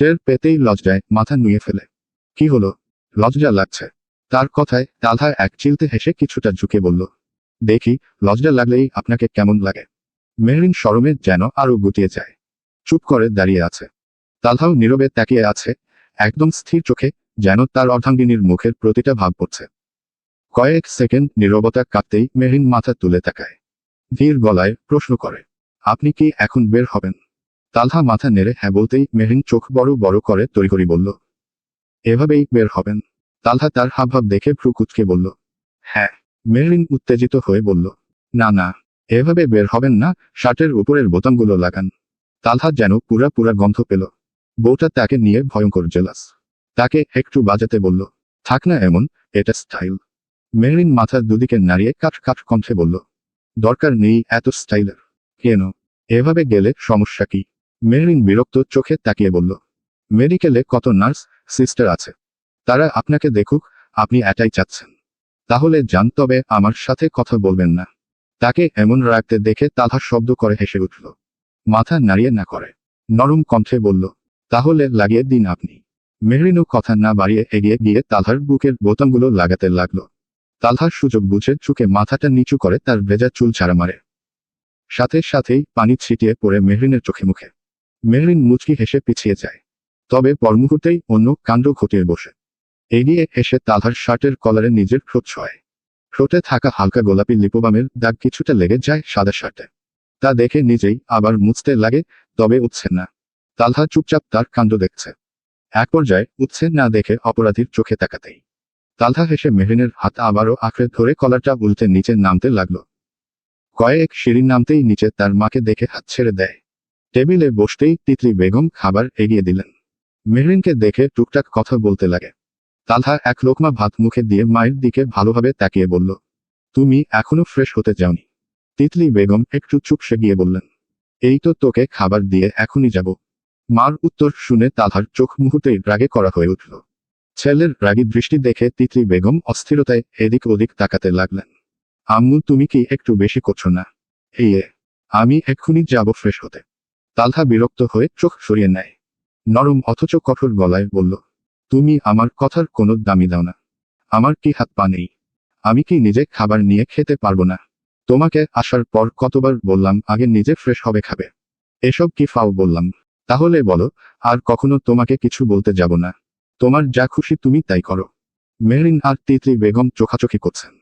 টের পেতেই লজ্জায় মাথা নুয়ে ফেলে। কি হলো? লজ্জা লাগছে? তার কথায় তালহা এক চিলতে হেসে কিছুটা ঝুঁকে বলল, দেখি লজ্জা লাগলেই আপনাকে কেমন লাগে। মেহরিন শরমে যেন আরো গুটিয়ে যায়। চুপ করে দাঁড়িয়ে আছে। তালহাও নীরবে তাকিয়ে আছে, একদম স্থির চোখে, যেন তার অর্ধাঙ্গিনীর মুখের প্রতিটা ভাব পড়ছে। কয়েক সেকেন্ড নীরবতা কাটতেই মেহরিন মাথা তুলে তাকায়। ধীর গলায় প্রশ্ন করে, আপনি কি এখন বের হবেন? তালহা মাথা নেড়ে হ্যাঁ বলতেই মেহরিন চোখ বড় বড় করে তড়িঘড়ি বলল, এভাবেই বের হবেন? তালহা তার হাবভাব দেখে ভ্রু কুঁচকে বলল, হ্যাঁ। মেহরিন উত্তেজিত হয়ে বলল, না না, এভাবে বের হবেন না, শার্টের উপরের বোতামগুলো লাগান। তালহা যেন পুরা পুরা গন্ধ পেল। বউটা তাকে নিয়ে ভয়ঙ্কর জেলাস। তাকে একটু বাজাতে বলল, থাক না এমন, এটা স্টাইল। মেহরিন মাথা দুদিকে নাড়িয়ে কাঠ কাঠ কণ্ঠে বলল, দরকার নেই এত স্টাইলের। কেন? এভাবে গেলে সমস্যা কি? মেহরিন বিরক্ত চোখে তাকিয়ে বলল, মেডিকেলে কত নার্স, সিস্টার আছে। তারা আপনাকে দেখুক, আপনি এটাই চাচ্ছেন। তাহলে যান, তবে আমার সাথে কথা বলবেন না। তাকে এমন রাখতে দেখে তালহা শব্দ করে হেসে উঠল। মাথা নাড়িয়ে না করে নরম কণ্ঠে বলল, তাহলে লাগিয়ে দিন আপনি। মেহরিনও কথা না বাড়িয়ে এগিয়ে গিয়ে তালহার বুকের বোতামগুলো লাগাতে লাগলো। তালহার সুযোগ বুঝে ঝুঁকে মাথাটা নিচু করে তার ভেজা চুল ছাড়া মারে। সাথে সাথেই পানি ছিটিয়ে পড়ে মেহরিনের চোখে মুখে। মেহরিন মুচকি হেসে পিছিয়ে যায়। তবে পরমুহূর্তেই অন্য কাণ্ড ঘটিয়ে বসে। এগিয়ে এসে তালহার শার্টের কলারে নিজের ঠোঁট ছোঁয়। ঠোঁটে থাকা হালকা গোলাপি লিপোবামের দাগ কিছুটা লেগে যায় সাদা শার্টে। তা দেখে নিজেই আবার মুছতে লাগে, তবে উঠছে না। তালহা চুপচাপ তার কাণ্ড দেখছে। এক পর্যায়ে উঠছে না দেখে অপরাধীর চোখে তাকাতেই তালহা হেসে মেহরিনের হাত আবারও আঁকড়ে ধরে কলারটা উল্টে নিচে নামতে লাগলো। কয়েক সিঁড়ি নামতেই নিচে তার মাকে দেখে হাত ছেড়ে দেয়। টেবিলে বসতেই তিতলি বেগম খাবার এগিয়ে দিলেন। মেহরিনকে দেখে টুকটাক কথা বলতে লাগে। তালহা এক লোকমা ভাত মুখে দিয়ে মায়ের দিকে ভালোভাবে তাকিয়ে বলল, তুমি এখনো ফ্রেশ হতে যাওনি? তিতলি বেগম একটু চুপসে গিয়ে বললেন, এই তো তোকে খাবার দিয়ে এখনই যাব। মার উত্তর শুনে তালহার চোখ মুহূর্তেই রাগে করা হয়ে উঠল। ছেলের রাগী দৃষ্টি দেখে তিতলি বেগম অস্থিরতায় এদিক ওদিক তাকাতে লাগলেন। আম্মু, তুমি কি একটু বেশি করছো না? আমি এক্ষুনি যাব ফ্রেশ হতে। তালহা বিরক্ত হয়ে চোখ সরিয়ে নেয়। নরম অথচ কঠোর গলায় বলল, তুমি আমার কথার কোনো দামই দাও না। আমার কি হাত পা নেই? আমি কি নিজে খাবার নিয়ে খেতে পারবো না? তোমাকে আসার পর কতবার বললাম আগে নিজে ফ্রেশ হবে খাবে। এসব কি ফাও বললাম? তাহলে বলো, আর কখনো তোমাকে কিছু বলতে যাব না। তোমার যা খুশি তুমি তাই করো। মেহরিন আর তিতলি বেগম চোখাচোখি করছেন।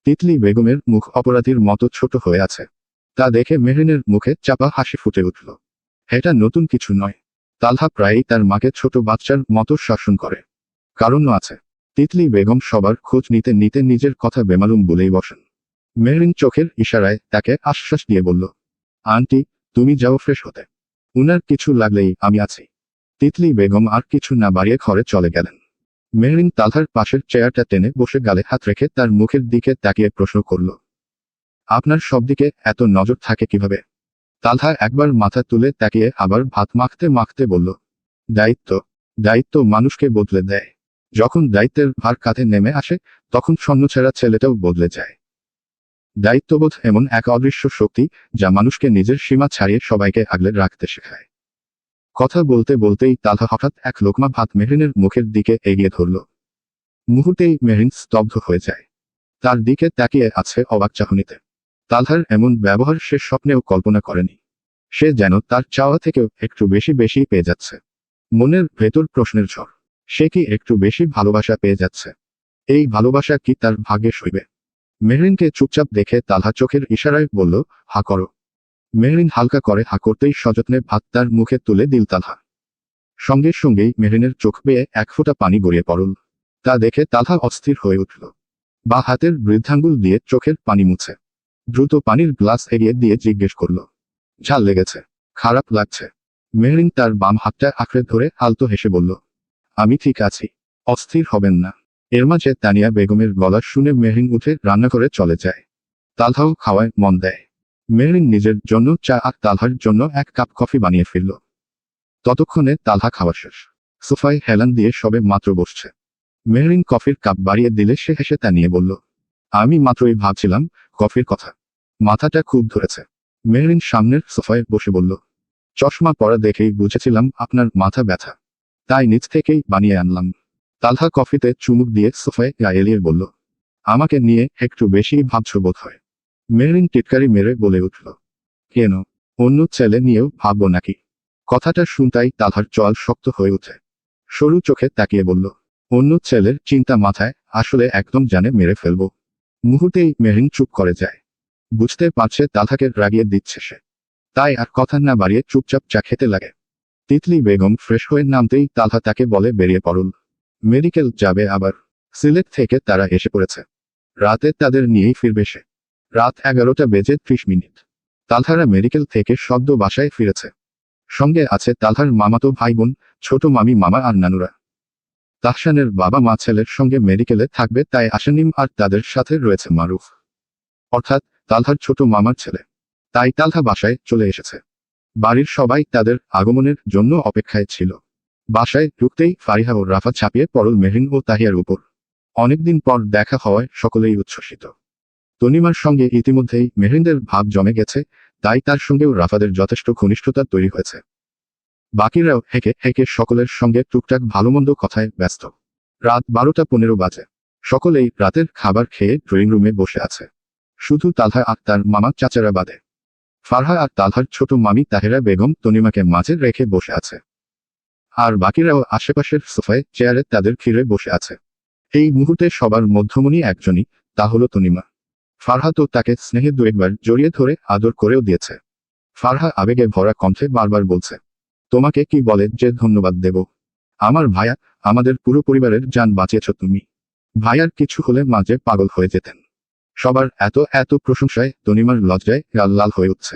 তিতলি বেগমের মুখ অপরাধীর মতো ছোট হয়ে আছে। তা দেখে মেহরিনের মুখে চাপা হাসি ফুটে উঠল। এটা নতুন কিছু নয়। তালহা প্রায়ই তার মাকে ছোট বাচ্চার মতো শাসন করে। কারণও আছে। তিতলি বেগম সবার খোঁজ নিতে নিতে নিজের কথা বেমালুম বলেই বসেন। মেহরিন চোখের ইশারায় তাকে আশ্বাস দিয়ে বলল, আন্টি, তুমি যাও ফ্রেশ হতে। উনার কিছু লাগলেই আমি আছি। তিতলি বেগম আর কিছু না বাড়িয়ে ঘরে চলে গেলেন। মেহরিন তালহার পাশের চেয়ারটা টেনে বসে গালে হাত রেখে তার মুখের দিকে তাকিয়ে প্রশ্ন করল, আপনার সব দিকে এত নজর থাকে কিভাবে? তালহা একবার মাথা তুলে তাকিয়ে আবার ভাত মাখতে মাখতে বলল, দায়িত্ব। দায়িত্ব মানুষকে বদলে দেয়। যখন দায়িত্বের ভার কাঁধে নেমে আসে, তখন ছন্নছাড়া ছেলেটাও বদলে যায়। দায়িত্ববোধ এমন এক অদৃশ্য শক্তি, যা মানুষকে নিজের সীমা ছাড়িয়ে সবাইকে আগলে রাখতে শেখায়। কথা বলতে বলতেই তালহা হঠাৎ এক লোকমা ভাত মেহরিনের মুখের দিকে এগিয়ে ধরল। মুহূর্তেই মেহরিন স্তব্ধ হয়ে যায়। তার দিকে তাকিয়ে আছে অবাক চাহনিতে। তালহার এমন ব্যবহার সে স্বপ্নেও কল্পনা করেনি। সে যেন তার চাওয়া থেকেও একটু বেশি বেশি পেয়ে যাচ্ছে। মনের ভেতর প্রশ্নের ঝড়। সে কি একটু বেশি ভালোবাসা পেয়ে যাচ্ছে? এই ভালোবাসা কি তার ভাগ্যে সইবে? মেহরিনকে চুপচাপ দেখে তালহা চোখের ইশারায় বলল, হা করো। মেহরিন হালকা করে হা করতেই সযত্নে ভাত তার মুখে তুলে দিল তালহা। সঙ্গে সঙ্গেই মেহরিনের চোখ বেয়ে এক ফোঁটা পানি গড়িয়ে পড়ল। তা দেখে তালহা অস্থির হয়ে উঠল। বা হাতের বৃদ্ধাঙ্গুল দিয়ে চোখের পানি মুছে দ্রুত পানির গ্লাস এগিয়ে দিয়ে জিজ্ঞেস করল, ঝাল লেগেছে? খারাপ লাগছে? মেহরিন তার বাম হাতটা আঁকড়ে ধরে আলতো হেসে বলল, আমি ঠিক আছি। অস্থির হবেন না। এর মাঝে তানিয়া বেগমের গলা শুনে মেহরিন উঠে রান্নাঘরে চলে যায়। তালহাও খাওয়ায় মন দেয়। মেহরিন নিজের জন্য চা আর তালহার জন্য এক কাপ কফি বানিয়ে ফিরল। ততক্ষণে তালহা খাওয়া শেষ। সোফায় হেলান দিয়ে সবে মাত্র বসছে। মেহরিন কফির কাপ বাড়িয়ে দিলে সে হেসে তা নিয়ে বলল, আমি মাত্রই ভাবছিলাম কফির কথা। মাথাটা খুব ধরেছে। মেহরিন সামনের সোফায় বসে বলল, চশমা পরা দেখেই বুঝেছিলাম আপনার মাথা ব্যথা, তাই নিজ থেকেই বানিয়ে আনলাম। তালহা কফিতে চুমুক দিয়ে সোফায় গা এলিয়ে বলল, আমাকে নিয়ে একটু বেশি ভাবছ বোধ হয়। মেহরিন টিটকারি মেরে বলে উঠল, কেন? অন্য ছেলে নিয়েও ভাববো নাকি? কথাটা শুনতাই তালহার চোয়াল শক্ত হয়ে ওঠে। সরু চোখে তাকিয়ে বলল, অন্য ছেলের চিন্তা মাথায় আসলে একদম জানে মেরে ফেলবো। মুহূর্তেই মেহরিন চুপ করে যায়। বুঝতে পারছে তালহাকে রাগিয়ে দিচ্ছে সে। তাই আর কথা না বাড়িয়ে চুপচাপ চা খেতে লাগে। তিতলি বেগম ফ্রেশ হয়ে নামতেই তালহা তাকে বলে বেরিয়ে পড়ল। মেডিকেল যাবে আবার। সিলেট থেকে তারা এসে পড়েছে। রাতে তাদের নিয়েই ফিরবে সে। রাত 11:30। তালহারা মেডিকেল থেকে সদ্য বাসায় ফিরেছে। সঙ্গে আছে তালহার মামাতো ভাই বোন, ছোট মামি মামা আর নানুরা। তাহসানের বাবা মা ছেলের সঙ্গে মেডিকেলে থাকবে তাই আসেনিম আর তাদের সাথে রয়েছে মারুফ, অর্থাৎ তালহার ছোট মামার ছেলে। তাই তালহা বাসায় চলে এসেছে। বাড়ির সবাই তাদের আগমনের জন্য অপেক্ষায় ছিল। বাসায় ঢুকতেই ফারিহা ও রাফা ছাপিয়ে পড়ল মেহরিন ও তাহিয়ার উপর। অনেকদিন পর দেখা হওয়ায় সকলেই উচ্ছ্বসিত। তনিমার সঙ্গে ইতিমধ্যেই মেহরিনদের ভাব জমে গেছে, তাই তার সঙ্গেও রাফাদের যথেষ্ট ঘনিষ্ঠতা তৈরি হয়েছে। বাকিরাও হেঁকে হেঁকে সকলের সঙ্গে টুকটাক ভালোমন্দ কথায় ব্যস্ত। রাত 12:15 বাজে। সকলেই রাতের খাবার খেয়ে ড্রয়িং রুমে বসে আছে। শুধু তালহা আর তার মামা চাচারা বাদে। ফারহা আর তালহার ছোট মামি তাহেরা বেগম তনিমাকে মাঝে রেখে বসে আছে। আর বাকিরাও আশেপাশের সোফায় চেয়ারে তাদের ঘিরে বসে আছে। এই মুহূর্তে সবার মধ্যমণি একজনই, তা হলো তনিমা। ফারহা তো তাকে স্নেহে দু একবার জড়িয়ে ধরে আদর করেও দিয়েছে। ফারহা আবেগে ভরা কণ্ঠে বারবার বলছে, তোমাকে কি বলে যে ধন্যবাদ দেব? আমার ভাইয়া, আমাদের পুরো পরিবারের জান বাঁচিয়েছ তুমি। ভাইয়ার কিছু হলে মাঝে পাগল হয়ে যেতেন। সবার এত এত প্রশংসায় তনিমার লজ্জায় গাল লাল হয়ে উঠছে।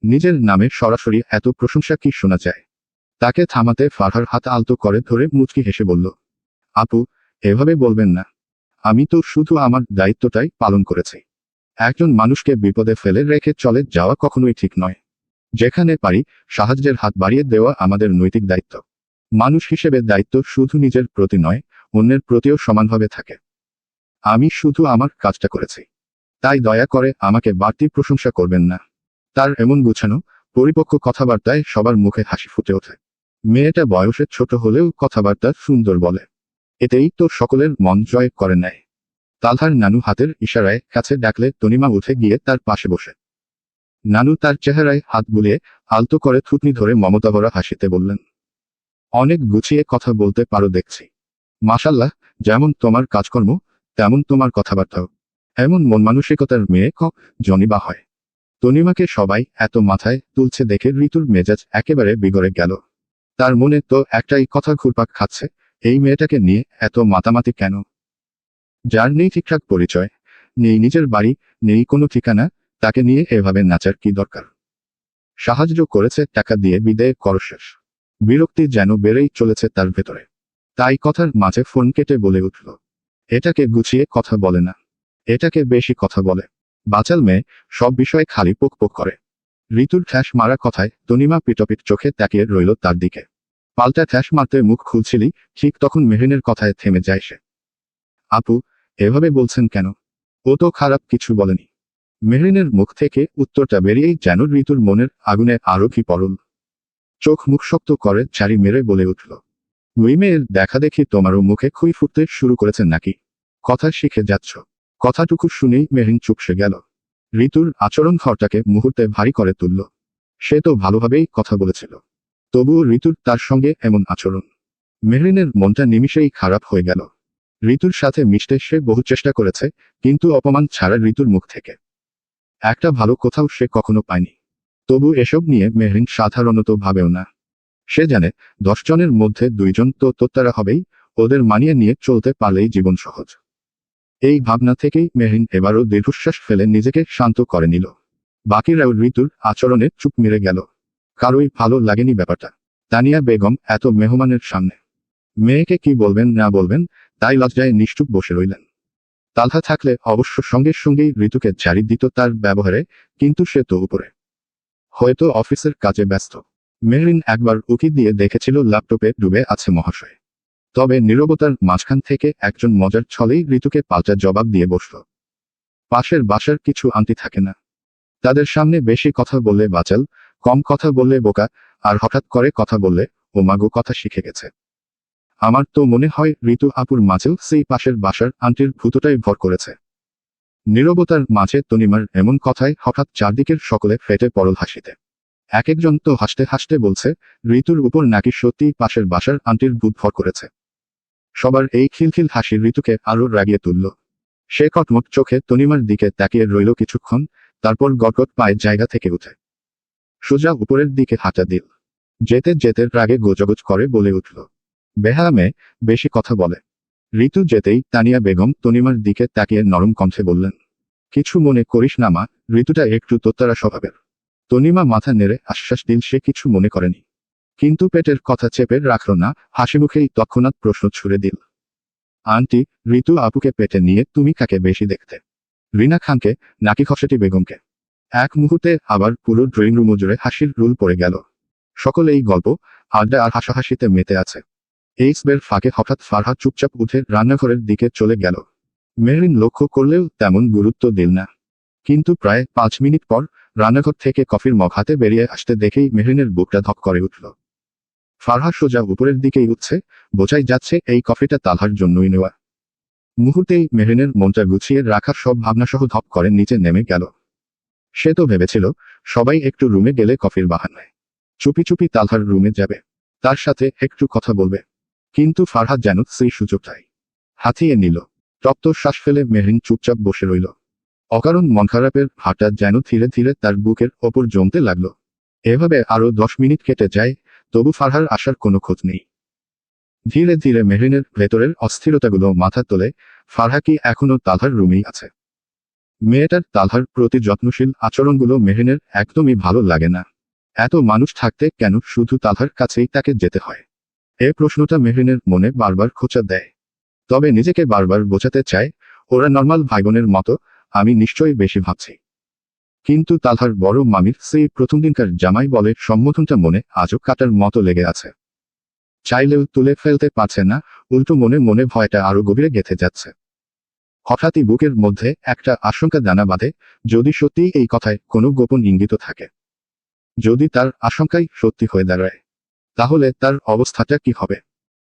নিজের নামে সরাসরি এত প্রশংসা কি শোনা যায়? তাকে থামাতে ফারহার হাত আলতো করে ধরে মুচকি হেসে বলল, আপু, এভাবে বলবেন না। আমি তো শুধু আমার দায়িত্বটাই পালন করেছি। একজন মানুষকে বিপদে ফেলে রেখে চলে যাওয়া কখনোই ঠিক নয়। যেখানে পারি সাহায্যের হাত বাড়িয়ে দেওয়া আমাদের নৈতিক দায়িত্ব। মানুষ হিসেবে দায়িত্ব শুধু নিজের প্রতি নয়, অন্যের প্রতিও সমানভাবে থাকে। আমি শুধু আমার কাজটা করেছি। তাই দয়া করে আমাকে বাড়তি প্রশংসা করবেন না। তার এমন গুছানো, পরিপক্ক কথাবার্তায় সবার মুখে হাসি ফুটে ওঠে। মেয়েটা বয়সে ছোট হলেও কথাবার্তা সুন্দর বলে। এতেই তো সকলের মন জয় করে নেয়। তালহার নানু হাতের ইশারায় কাছে ডাকলে তনিমা উঠে গিয়ে তার পাশে বসে। নানু তার চেহারায় হাত বুলিয়ে আলতো করে থুতনি ধরে মমতাভরা হাসিতে বললেন, অনেক গুছিয়ে কথা বলতে পারো দেখছি। মাশাল্লাহ, যেমন তোমার কাজকর্ম তেমন তোমার কথাবার্তাও। এমন মন মানসিকতার মেয়ে জনই বা হয়। তনিমাকে সবাই এত মাথায় তুলছে দেখে ঋতুর মেজাজ একেবারে বিগড়ে গেল। তার মনে তো একটাই কথা ঘুরপাক খাচ্ছে, এই মেয়েটাকে নিয়ে এত মাতামাতি কেন? যার নেই ঠিকঠাক পরিচয়, নেই নিজের বাড়ি, নেই কোনো ঠিকানা, তাকে নিয়ে এভাবে নাচার কি দরকার? সাহায্য করেছে টাকা দিয়ে বিদায় করো শেষ। বিরক্তি যেন বেড়েই চলেছে তার ভেতরে। তাই কথার মাঝে ফোন কেটে বলে উঠল, এটাকে গুছিয়ে কথা বলে না, এটাকে বেশি কথা বলে। বাচাল মেয়ে, সব বিষয়ে খালি পোক পোক করে। ঋতুর ঠ্যাস মারা কথায় তনিমা পিটপিট চোখে তাকিয়ে রইল তার দিকে। পাল্টা ঠ্যাস মারতে মুখ খুলছিলি, ঠিক তখন মেহরিনের কথায় থেমে যায় সে। আপু, এভাবে বলছেন কেন? ও তো খারাপ কিছু বলেনি। মেহরিনের মুখ থেকে উত্তরটা বেরিয়েই যেন ঋতুর মনের আগুনে আরো কি পরল। চোখ মুখ শক্ত করে চারি মেরে বলে উঠল, ওই মেয়ের দেখা দেখি তোমারও মুখে খুই ফুটতে শুরু করেছেন নাকি? কথা শিখে যাচ্ছ। কথাটুকু শুনেই মেহরিন চুপসে গেল। ঋতুর আচরণ ঘরটাকে মুহূর্তে ভারী করে তুলল। সে তো ভালোভাবেই কথা বলেছিল, তবুও ঋতুর তার সঙ্গে এমন আচরণ। মেহরিনের মনটা নিমিষেই খারাপ হয়ে গেল। ঋতুর সাথে মিশতে সে বহু চেষ্টা করেছে, কিন্তু অপমান ছাড়া ঋতুর মুখ থেকে একটা ভালো কোথাও সে কখনো পায়নি। তবু এসব নিয়ে মেহরিন সাধারণত ভাবেও না। সে জানে 10 জনের মধ্যে 2 জন তো তোত্তারা হবেই, ওদের মানিয়ে নিয়ে চলতে পারলেই জীবন সহজ। এই ভাবনা থেকেই মেহরিন এবারও দীর্ঘশ্বাস ফেলে নিজেকে শান্ত করে নিল। বাকিরাও ঋতুর আচরণে চুপ মেরে গেল। কারোই ভালো লাগেনি ব্যাপারটা। তানিয়া বেগম এত মেহমানের সামনে মেয়েকে কি বলবেন না বলবেন, তাই লজ্জায় নিশ্চুপ বসে রইলেন। তালহা থাকলে অবশ্য সঙ্গে সঙ্গেই ঋতুকে জারি দিত তার ব্যবহারে, কিন্তু সে তো উপরে, হয়তো অফিসের কাজে ব্যস্ত। মেহরিন একবার উকি দিয়ে দেখেছিল ল্যাপটপে ডুবে আছে মহাশয়। তবে নীরবতার মাঝখান থেকে একজন মজার ছলেই ঋতুকে পাল্টা জবাব দিয়ে বসল। পাশের বাসার কিছু আন্টি থাকে না, তাদের সামনে বেশি কথা বললে বাচাল, কম কথা বললে বোকা, আর হঠাৎ করে কথা বললে ও মাগো কথা শিখে গেছে। আমার তো মনে হয় ঋতু আপুর মাঝেও সেই পাশের বাসার আন্টির ভূতটাই ভর করেছে। নীরবতার মাঝে তনিমার এমন কথায় হঠাৎ চারদিকের সকলে ফেটে পড়ল হাসিতে। এক একজন তো হাসতে হাসতে বলছে ঋতুর উপর নাকি সত্যিই পাশের বাসার আন্টির ভূত ভর করেছে। সবার এই খিলখিল হাসি ঋতুকে আরো রাগিয়ে তুলল। সে কটমট চোখে তনিমার দিকে তাকিয়ে রইল কিছুক্ষণ, তারপর গটগট পায়ে জায়গা থেকে উঠে সোজা উপরের দিকে হাঁটা দিল। যেতে যেতে রাগে গোজগোজ করে বলে উঠল, বেহায়া মেয়ে, বেশি কথা বলে। ঋতু যেতেই তানিয়া বেগম তনিমার দিকে তাকিয়ে নরম কণ্ঠে বললেন, কিছু মনে করিস না মা, ঋতুটা একটু তোত্তারা স্বভাবের। তনিমা মাথা নেড়ে আশ্বাস দিল সে কিছু মনে করেনি, কিন্তু পেটের কথা চেপে রাখল না, হাসিমুখেই তৎক্ষণাৎ প্রশ্ন ছুড়ে দিল, আন্টি, ঋতু আপুকে পেটে নিয়ে তুমি কাকে বেশি দেখতে, রিনা খানকে নাকি খসেটি বেগমকে? এক মুহূর্তে আবার পুরো ড্রয়িং রুম জুড়ে হাসির রুল পড়ে গেল। সকলেই গল্প, আড্ডা আর হাসাহাসিতে মেতে আছে। এই স্বের ফাঁকে হঠাৎ ফারহা চুপচাপ উঠে রান্নাঘরের দিকে চলে গেল। মেহরিন লক্ষ্য করলেও তেমন গুরুত্ব দিল না। কিন্তু প্রায় 5 মিনিট পর রান্নাঘর থেকে কফির মগ হাতে বেরিয়ে আসতে দেখেই মেহরিনের বুকটা ধক করে উঠল। ফারহা সোজা উপরের দিকেই উঠছে, বোঝাই যাচ্ছে এই কফিটা তালহার জন্যই নেওয়া। মুহূর্তেই মেহরিনের মনটা গুছিয়ে রাখার সব ভাবনাসহ ধপ করে নিচে নেমে গেল। সে তো ভেবেছিল সবাই একটু রুমে গেলে কফির বাহানায় চুপি চুপি তালহার রুমে যাবে, তার সাথে একটু কথা বলবে। কিন্তু ফারহাদ যেন সেই সুযোগটাই হাতিয়ে নিল। তপ্ত শ্বাস ফেলে মেহরিন চুপচাপ বসে রইল। অকারণ মন খারাপের ভাটা যেন ধীরে ধীরে তার বুকের ওপর জমতে লাগলো। এভাবে আরো 10 মিনিট কেটে যায়, তবু ফারহার আসার কোনো খোঁজ নেই। ধীরে ধীরে মেহরিনের ভেতরের অস্থিরতাগুলো মাথা তোলে, ফারহা কি এখনো তালহার রুমেই আছে? মেয়েটার তালহার প্রতি যত্নশীল আচরণগুলো মেহরিনের একদমই ভালো লাগে না। এত মানুষ থাকতে কেন শুধু তালহার কাছেই তাকে যেতে হয়? এ প্রশ্নটা মেহরিনের মনে বারবার খোঁচা দেয়। তবে নিজেকে বারবার বোঝাতে চায়, ওরা নর্মাল ভাইবোনের মতো, আমি নিশ্চয়ই বেশি ভাবছি। কিন্তু তালহার বড় মামির সেই প্রথম দিনকার জামাই বলে সম্বোধনটা মনে আজও কাটার মতো লেগে আছে। চাইলেও তুলে ফেলতে পারছে না, উল্টো মনে মনে ভয়টা আরো গভীরে গেঁথে যাচ্ছে। হঠাৎই বুকের মধ্যে একটা আশঙ্কা দানা বাঁধে, যদি সত্যিই এই কথায় কোনো গোপন ইঙ্গিত থাকে। যদি তার আশঙ্কাই সত্যি হয়ে দাঁড়ায়, তাহলে তার অবস্থাটা কি হবে?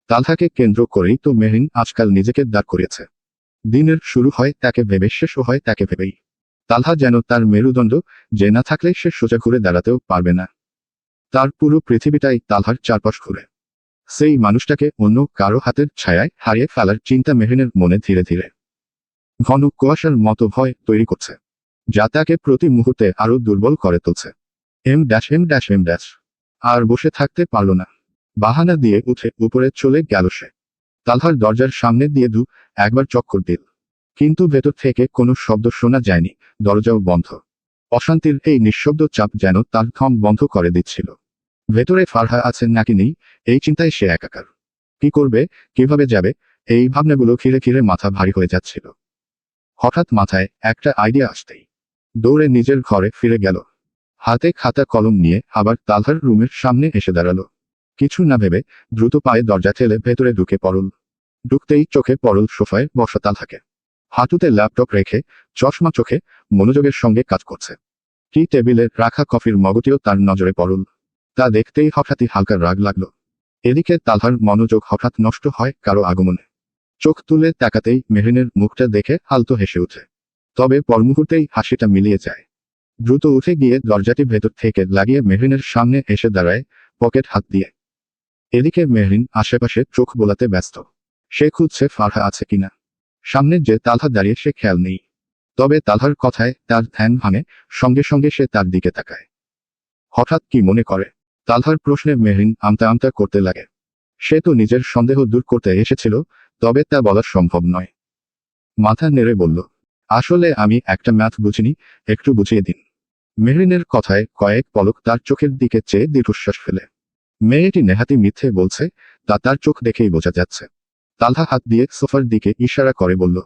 তালহাকে কেন্দ্র করেই তো মেহরিন আজকাল নিজেকে দাঁড় করিয়েছে। দিনের শুরু হয় তাকে ভেবে, শেষও হয় তাকে ভেবেই। তালহা যেন তার মেরুদণ্ড, যে না থাকলে সে সোজা ঘুরে দাঁড়াতেও পারবে না। তার পুরো পৃথিবীটাই তালহার চারপাশ ঘুরে। সেই মানুষটাকে অন্য কারো হাতের ছায়ায় হারিয়ে ফেলার চিন্তা মেহরিনের মনে ধীরে ধীরে ঘন কুয়াশার মতো ভয় তৈরি করছে, যা তাকে প্রতি মুহূর্তে আরো দুর্বল করে তুলছে। এম। আর বসে থাকতে পারল না। বাহানা দিয়ে উঠে উপরে চলে গেল সে। তালহার দরজার সামনে দিয়ে একবার চক্কর দিল, কিন্তু ভেতর থেকে কোনো শব্দ শোনা যায়নি, দরজাও বন্ধ। অশান্তির এই নিঃশব্দ চাপ যেন তার থম বন্ধ করে দিচ্ছিল। ভেতরে ফারহা আছেন নাকি নেই, এই চিন্তায় সে একাকার। কি করবে, কিভাবে যাবে, এই ভাবনাগুলো খিরে খিরে মাথা ভারী হয়ে যাচ্ছিল। হঠাৎ মাথায় একটা আইডিয়া আসতেই দৌড়ে নিজের ঘরে ফিরে গেল। হাতে খাতা কলম নিয়ে আবার তালহার রুমের সামনে এসে দাঁড়ালো। কিছু না ভেবে দ্রুত পায়ে দরজা ঠেলে ভেতরে ঢুকে পড়ল। ঢুকতেই চোখে পড়ল সোফায় বসা তালহাকে। হাঁটুতে ল্যাপটপ রেখে চশমা চোখে মনোযোগের সঙ্গে কাজ করছে। টি টেবিলে রাখা কফির মগটিও তার নজরে পড়ল। তা দেখতেই হঠাৎই হালকা রাগ লাগলো। এদিকে তালহার মনোযোগ হঠাৎ নষ্ট হয় কারো আগমনে। চোখ তুলে তাকাতেই মেহরিনের মুখটা দেখে আলতো হেসে ওঠে। তবে পরমুহূর্তেই হাসিটা মিলিয়ে যায়। দ্রুত উঠে গিয়ে দরজাটি ভেতর থেকে লাগিয়ে মেহরিনের সামনে এসে দাঁড়ায়, পকেট হাত দিয়ে। এদিকে মেহরিন আশেপাশে চোখ বোলাতে ব্যস্ত। সে খুঁজছে ফারহা আছে কিনা। সামনে যে তালহা দাঁড়িয়ে সে খেয়াল নেই। তবে তালহার কথায় তার ধ্যান ভাঙে, সঙ্গে সঙ্গে সে তার দিকে তাকায়। হঠাৎ কি মনে করে? তালহার প্রশ্নে মেহরিন আমতা আমতা করতে লাগে। সে তো নিজের সন্দেহ দূর করতে এসেছিল, তবে তা বলা সম্ভব নয়। মাথা নেড়ে বলল, আসলে আমি একটা ম্যাথ বুঝিনি, একটু বুঝিয়ে দিন। মেহরিনের কথায় কয়েক পলক তার চোখের দিকে চেয়ে দীর্ঘশ্বাস ফেলে। মেয়েটি নেহাতি মিথ্যে বলছে তা তার চোখ দেখেই বোঝা যাচ্ছে। তালহা হাত দিয়ে সোফার দিকে ইশারা করে বলল,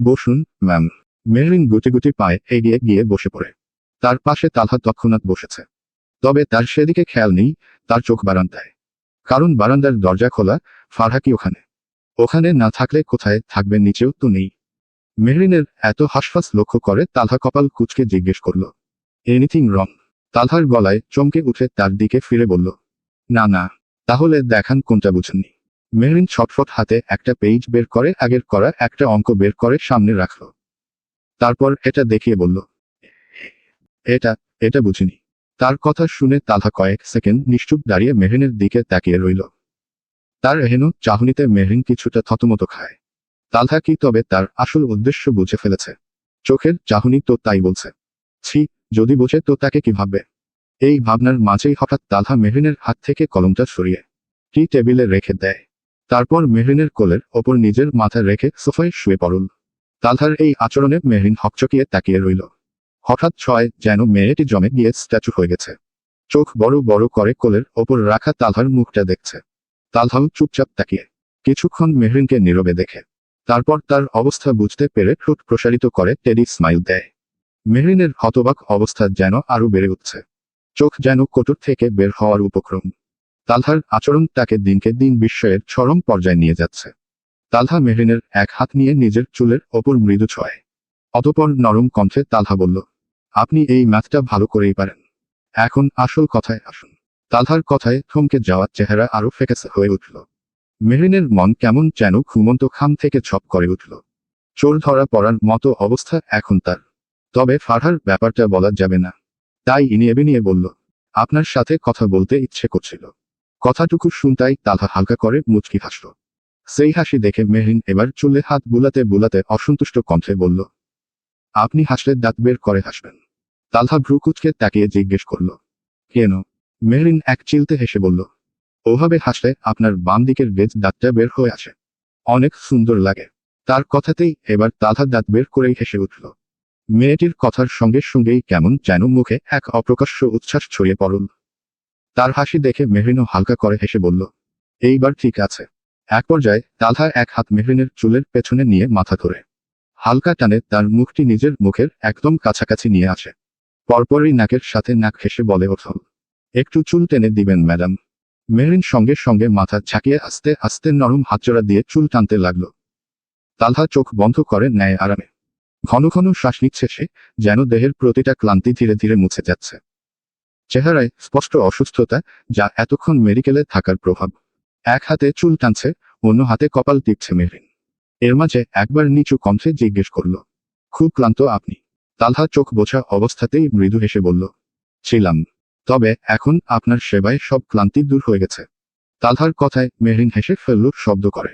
বসুন ম্যাম। মেহরিন গুটি গুটি পায়ে এগিয়ে গিয়ে বসে পড়ে। তার পাশে তালহা তৎক্ষণাৎ বসেছে। তবে তার সেদিকে খেয়াল নেই, তার চোখ বারান্দায়। কারণ বারান্দার দরজা খোলা, ফারহা কি ওখানে? ওখানে না থাকলে কোথায় থাকবে, নিচেও তো নেই। মেহরিনের এত হাসফাস লক্ষ্য করে তালহা কপাল কুঁচকে জিজ্ঞেস করল, এনিথিং রং? তালহার গলায় চমকে উঠে তার দিকে ফিরে বলল, না না। তাহলে দেখান কোনটা বুঝেননি। মেহরিন ছটফট হাতে একটা পেজ বের করে আগের করা একটা অঙ্ক বের করে সামনে রাখল। তারপর এটা দেখিয়ে বলল, এটা এটা বুঝিনি। তার কথা শুনে তালহা কয়েক সেকেন্ড নিশ্চুপ দাঁড়িয়ে মেহরিনের দিকে তাকিয়ে রইল। তার এহেন চাহনিতে মেহরিন কিছুটা থতমত খায়। তালহা কি তবে তার আসল উদ্দেশ্য বুঝে ফেলেছে? চোখের চাহনি তো তাই বলছে। ছি, যদি বোঝে তো তাকে কি ভাববে? এই ভাবনার মাঝেই হঠাৎ তালহা মেহরিনের হাত থেকে কলমটা সরিয়ে টি টেবিলে রেখে দেয়। তারপর মেহরিনের কোলের ওপর নিজের মাথা রেখে সোফায় শুয়ে পড়ল। তালহার এই আচরণে মেহরিন হকচকিয়ে তাকিয়ে রইল। হঠাৎ ছয় যেন মেয়েটি জমে গিয়ে স্ট্যাচু হয়ে গেছে। চোখ বড় বড় করে কোলের ওপর রাখা তালহার মুখটা দেখছে। তালহাও চুপচাপ তাকিয়ে কিছুক্ষণ মেহরিনকে নীরবে দেখে। তারপর তার অবস্থা বুঝতে পেরে ঠোঁট প্রসারিত করে টেডি স্মাইল দেয়। মেহরিনের হতবাক অবস্থা যেন আরো বেড়ে উঠছে। চোখ যেন কোটর থেকে বের হওয়ার উপক্রম। তালহার আচরণ তাকে দিনকে দিন বিস্ময়ের চরম পর্যায়ে নিয়ে যাচ্ছে। তালহা মেহরিনের এক হাত নিয়ে নিজের চুলের ওপর মৃদু ছোঁয়। অতঃপর নরম কণ্ঠে তালহা বলল, আপনি এই ম্যাথটা ভালো করেই পারেন। এখন আসল কথায় আসুন। তালহার কথায় থমকে যাওয়া চেহারা আরো ফ্যাকাসে হয়ে উঠল। মেহরিনের মন কেমন যেন ঘুমন্ত খাম থেকে ছপ করে উঠল। চোর ধরা পড়ার মতো অবস্থা এখন তার। তবে ফারহার ব্যাপারটা বলা যাবে না। তাই ইনিয়ে বিনিয়ে বলল, আপনার সাথে কথা বলতে ইচ্ছে করছিল। কথাটুকু শুনতাই তালহা হালকা করে মুচকি হাসল। সেই হাসি দেখে মেহরিন এবার চুলে হাত বুলাতে বুলাতে অসন্তুষ্ট কণ্ঠে বলল, আপনি হাসলে দাঁত বের করে হাসবেন। তালহা ভ্রু কুঁচকে তাকিয়ে জিজ্ঞেস করল, কেন? মেহরিন এক চিলতে হেসে বলল, ওভাবে হাসলে আপনার বাম দিকের বেজ দাঁতটা বের হয়ে আসে। অনেক সুন্দর লাগে। তার কথাতেই এবার তালহা দাঁত বের করেই হেসে উঠল। মেয়েটির কথার সঙ্গে সঙ্গেই কেমন যেন মুখে এক অপ্রকাশ্য উচ্ছ্বাস ছড়িয়ে পড়ল। তার হাসি দেখে মেহরিনও হালকা করে হেসে বলল, এইবার ঠিক আছে। এক পর্যায়ে তালহা এক হাত মেহরিনের চুলের পেছনে নিয়ে মাথা ধরে হালকা টানে তার মুখটি নিজের মুখের একদম কাছাকাছি নিয়ে আসে। পরপরই নাকের সাথে নাক ঘেঁষে বলে ওঠল, একটু চুল টেনে দিবেন ম্যাডাম। মেহরিন সঙ্গে সঙ্গে মাথা ঝাঁকিয়ে আস্তে আস্তে নরম হাতজোড়া দিয়ে চুল টানতে লাগল। তালহা চোখ বন্ধ করে নেয় আরামে। ঘন ঘন শ্বাস নিচ্ছে সে, যেন দেহের প্রতিটা ক্লান্তি ধীরে ধীরে মুছে যাচ্ছে। চেহারায় স্পষ্ট অসুস্থতা, যা এতক্ষণ মেডিকেলে থাকার প্রভাব। এক হাতে চুল টানছে, অন্য হাতে কপাল টিপছে মেহরিন। এর মাঝে একবার নিচু কণ্ঠে জিজ্ঞেস করল, খুব ক্লান্ত আপনি? তালহা চোখ বোঝা অবস্থাতেই মৃদু হেসে বলল, ছিলাম। তবে এখন আপনার সেবায় সব ক্লান্তি দূর হয়ে গেছে। তালহার কথায় মেহরিন হেসে ফেলল শব্দ করে।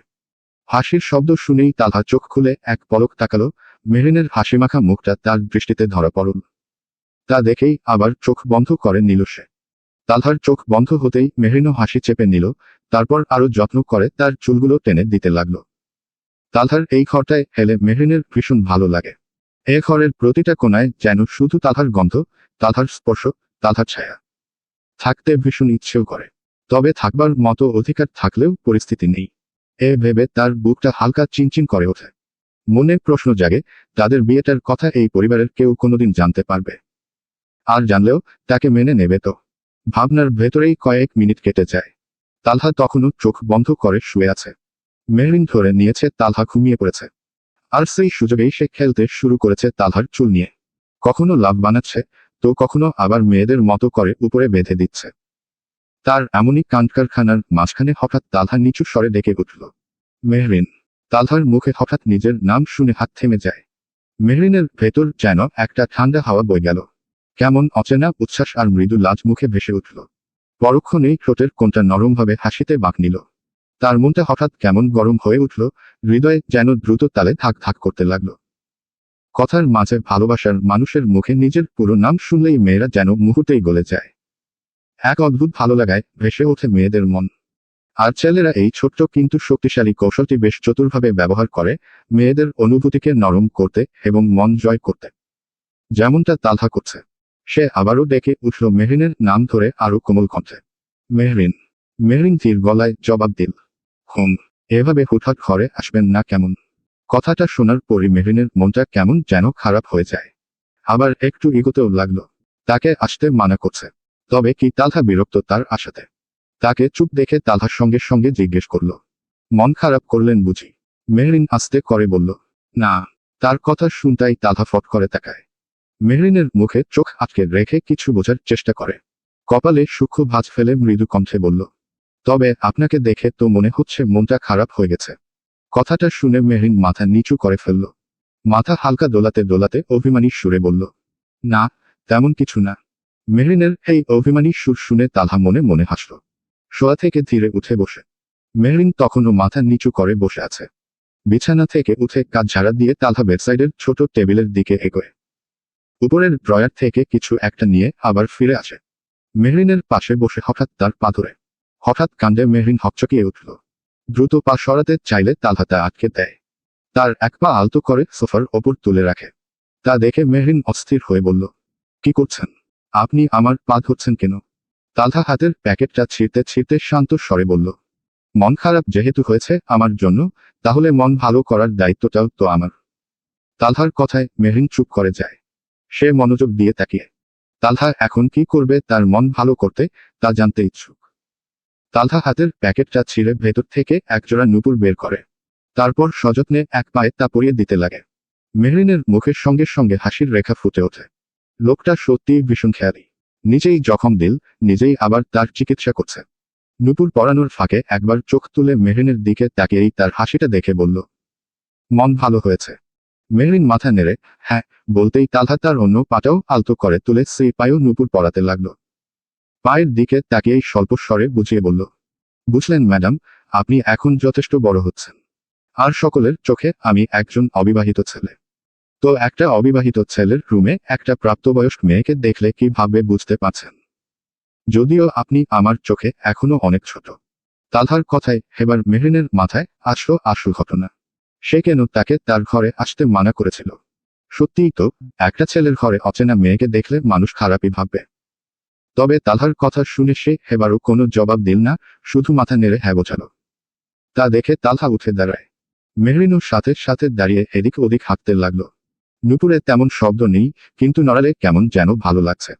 হাসির শব্দ শুনেই তালহা চোখ খুলে এক পলক তাকালো। মেহরিনের হাসিমাখা মুখটা তার দৃষ্টিতে ধরা পড়ল। তা দেখেই আবার চোখ বন্ধ করে নিল সে। তালহার চোখ বন্ধ হতেই মেহরিনও হাসি চেপে নিল। তারপর আরো যত্ন করে তার চুলগুলো টেনে দিতে লাগলো। তালহার এই ঘরটায় এলে মেহরিনের ভীষণ ভালো লাগে। এ ঘরের প্রতিটা কোণায় যেন শুধু তালহার গন্ধ, তালহার স্পর্শ, তালহার ছায়া। থাকতে ভীষণ ইচ্ছেও করে। তবে থাকবার মতো অধিকার থাকলেও পরিস্থিতি নেই। এ ভেবে তার বুকটা হালকা চিনচিন করে ওঠে। মনে প্রশ্ন জাগে, তাদের বিয়েটার কথা এই পরিবারের কেউ কোনোদিন জানতে পারবে? আর জানলেও তাকে মেনে নেবে তো? ভাবনার ভেতরেই কয়েক মিনিট কেটে যায়। তালহা তখনও চোখ বন্ধ করে শুয়ে আছে। মেহরিন ধরে নিয়েছে, তালহা ঘুমিয়ে পড়েছে। আর সেই সুযোগেই সে খেলতে শুরু করেছে তালহার চুল নিয়ে। কখনো লাভ বানাচ্ছে, তো কখনো আবার মেয়েদের মতো করে উপরে বেঁধে দিচ্ছে। তার এমনই কাণ্ডকারখানার মাঝখানে হঠাৎ তালহা নিচু স্বরে ডেকে উঠল, মেহরিন। তালহার মুখে হঠাৎ নিজের নাম শুনে হাত থেমে যায়। মেহরিনের ভেতর যেন একটা ঠান্ডা হাওয়া বয়ে গেল। কেমন অচেনা উচ্ছ্বাস আর মৃদু লাজ মুখে ভেসে উঠল। পরক্ষণেই ঠোঁটের কোণটা নরমভাবে হাসিতে বাঁক নিল। তার মনটা হঠাৎ কেমন গরম হয়ে উঠল, হৃদয়ে যেন দ্রুত তালে ধাক ধাক করতে লাগল। কথার মাঝে ভালোবাসার মানুষের মুখে নিজের পুরো নাম শুনলেই মেয়েরা যেন মুহূর্তেই গলে যায়। এক অদ্ভুত ভালো লাগায় ভেসে ওঠে মেয়েদের মন। আর ছেলেরা এই ছোট্ট কিন্তু শক্তিশালী কৌশলটি বেশ চতুরভাবে ব্যবহার করে, মেয়েদের অনুভূতিকে নরম করতে এবং মন জয় করতে। যেমনটা তালহা করছে। সে আবারও ডেকে উঠল মেহরিনের নাম ধরে আরো কোমল কণ্ঠে, মেহরিন। মেহরিন ধীর গলায় জবাব দিল, হুম। এভাবে হুটহাট ঘরে আসবেন না কেমন? কথাটা শোনার পরই মেহরিনের মনটা কেমন যেন খারাপ হয়ে যায়। আবার একটু এগোতেও লাগলো। তাকে আসতে মানা করছে। তবে কি তালহা বিরক্ত তার আশাতে? তাকে চুপ দেখে তালহার সঙ্গে সঙ্গে জিজ্ঞেস করল, মন খারাপ করলেন বুঝি? মেহরিন আস্তে করে বলল, না। তার কথা শুনতাই তালহা ফট করে তাকায়। মেহরিনের মুখে চোখ আটকে রেখে কিছু বোঝার চেষ্টা করে। কপালে সূক্ষ্ম ভাঁজ ফেলে মৃদু কণ্ঠে বলল, তবে আপনাকে দেখে তো মনে হচ্ছে মনটা খারাপ হয়ে গেছে। কথাটা শুনে মেহরিন মাথা নিচু করে ফেলল। মাথা হালকা দোলাতে দোলাতে অভিমানী সুরে বলল, না, তেমন কিছু না। মেহরিনের এই অভিমানী সুর শুনে তালহা মনে মনে হাসল। শোয়া থেকে ধীরে উঠে বসে। মেহরিন তখনও মাথা নিচু করে বসে আছে। বিছানা থেকে উঠে কাঁধ ঝাড়া দিয়ে তালহা বেডসাইডের ছোট টেবিলের দিকে এগোয়। উপরের ড্রয়ার থেকে কিছু একটা নিয়ে আবার ফিরে আসে। মেহরিনের পাশে বসে হঠাৎ তার পা ধরে। হঠাৎ কাণ্ডে মেহরিন হকচকিয়ে উঠল। দ্রুত পা সরাতে চাইলে তালহা তা আটকে দেয়। তার এক পা আলতো করে সোফার ওপর তুলে রাখে। তা দেখে মেহরিন অস্থির হয়ে বলল, কি করছেন? আপনি আমার পা ধরছেন কেন? তালহা হাতের প্যাকেটটা ছিঁড়তে ছিঁড়তে শান্ত স্বরে বলল, মন খারাপ যেহেতু হয়েছে আমার জন্য, তাহলে মন ভালো করার দায়িত্বটাও তো আমার। তালহার কথায় মেহরিন চুপ করে যায়। সে মনোযোগ দিয়ে তাকিয়ে। তালহা এখন কি করবে তার মন ভালো করতে, তা জানতে ইচ্ছুক। তালহা হাতের প্যাকেটটা ছিঁড়ে ভেতর থেকে একজোড়া নুপুর বের করে। তারপর সযত্নে এক পায়ে তা পরিয়ে দিতে লাগে। মেহরিনের মুখের সঙ্গে সঙ্গে হাসির রেখা ফুটে ওঠে। লোকটা সত্যিই ভীষণ খেয়ালি। নিজেই জখম দিল, নিজেই আবার তার চিকিৎসা করছে। নুপুর পরানোর ফাঁকে একবার চোখ তুলে মেহরিনের দিকে তাকিয়েই তার হাসিটা দেখে বলল, মন ভালো হয়েছে। মেহরিন মাথা নেড়ে হ্যাঁ বলতেই তালহা তার অন্য পাটাও আলতো করে তুলে সেই পায়েও নুপুর পরাতে লাগলো। পায়ের দিকে তাকিয়েই স্বল্প স্বরে বুঝিয়ে বলল, বুঝলেন ম্যাডাম, আপনি এখন যথেষ্ট বড় হচ্ছেন। আর সকলের চোখে আমি একজন অবিবাহিত ছেলে। তো একটা অবিবাহিত ছেলের রুমে একটা প্রাপ্তবয়স্ক মেয়েকে দেখলে কি ভাববে বুঝতে পারছেন? যদিও আপনি আমার চোখে এখনো অনেক ছোট। তালহার কথায় এবার মেহরিনের মাথায় আসলো আসল ঘটনা। সে কেন তাকে তার ঘরে আসতে মানা করেছিল? সত্যিই তো, একটা ছেলের ঘরে অচেনা মেয়েকে দেখলে মানুষ খারাপই ভাববে। তবে তালহার কথা শুনে সে এবারও কোনো জবাব দিল না, শুধু মাথা নেড়ে হ্যাঁ বোঝালো। তা দেখে তালহা উঠে দাঁড়ায়। মেহরিনও সাথে সাথে দাঁড়িয়ে এদিক ওদিক হাঁটতে লাগলো। নুপুরে তেমন শব্দ নেই, কিন্তু নড়ালে কেমন যেন ভালো লাগছে।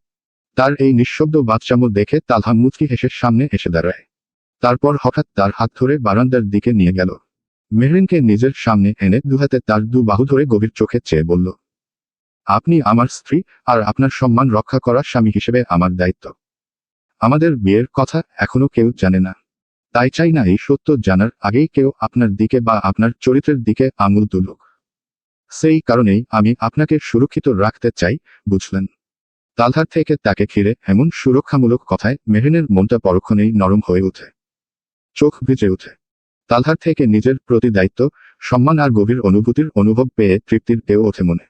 তার এই নিঃশব্দ বাচ্চামো দেখে তালহা মুচকি হেসে সামনে এসে দাঁড়ায়। তারপর হঠাৎ তার হাত ধরে বারান্দার দিকে নিয়ে গেল। মেহরিনকে নিজের সামনে এনে দুহাতে তার দু বাহু ধরে গভীর চোখে চেয়ে বলল, আপনি আমার স্ত্রী, আর আপনার সম্মান রক্ষা করা স্বামী হিসেবে আমার দায়িত্ব। আমাদের বিয়ের কথা এখনো কেউ জানে না। তাই চাই না এই সত্য জানার আগেই কেউ আপনার দিকে বা আপনার চরিত্রের দিকে আঙুল তুলুক। সেই কারণেই আমি আপনাকে সুরক্ষিত রাখতে চাই, বুঝলেন? তালহার থেকে তাকে ঘিরে এমন সুরক্ষামূলক কথায় মেহরিনের মনটা পরক্ষণেই নরম হয়ে ওঠে। চোখ ভিজে ওঠে। তালহার থেকে নিজের প্রতি দায়িত্ব, সম্মান আর গভীর অনুভূতির অনুভব পেয়ে তৃপ্তির ঢেউ ওঠে মনে।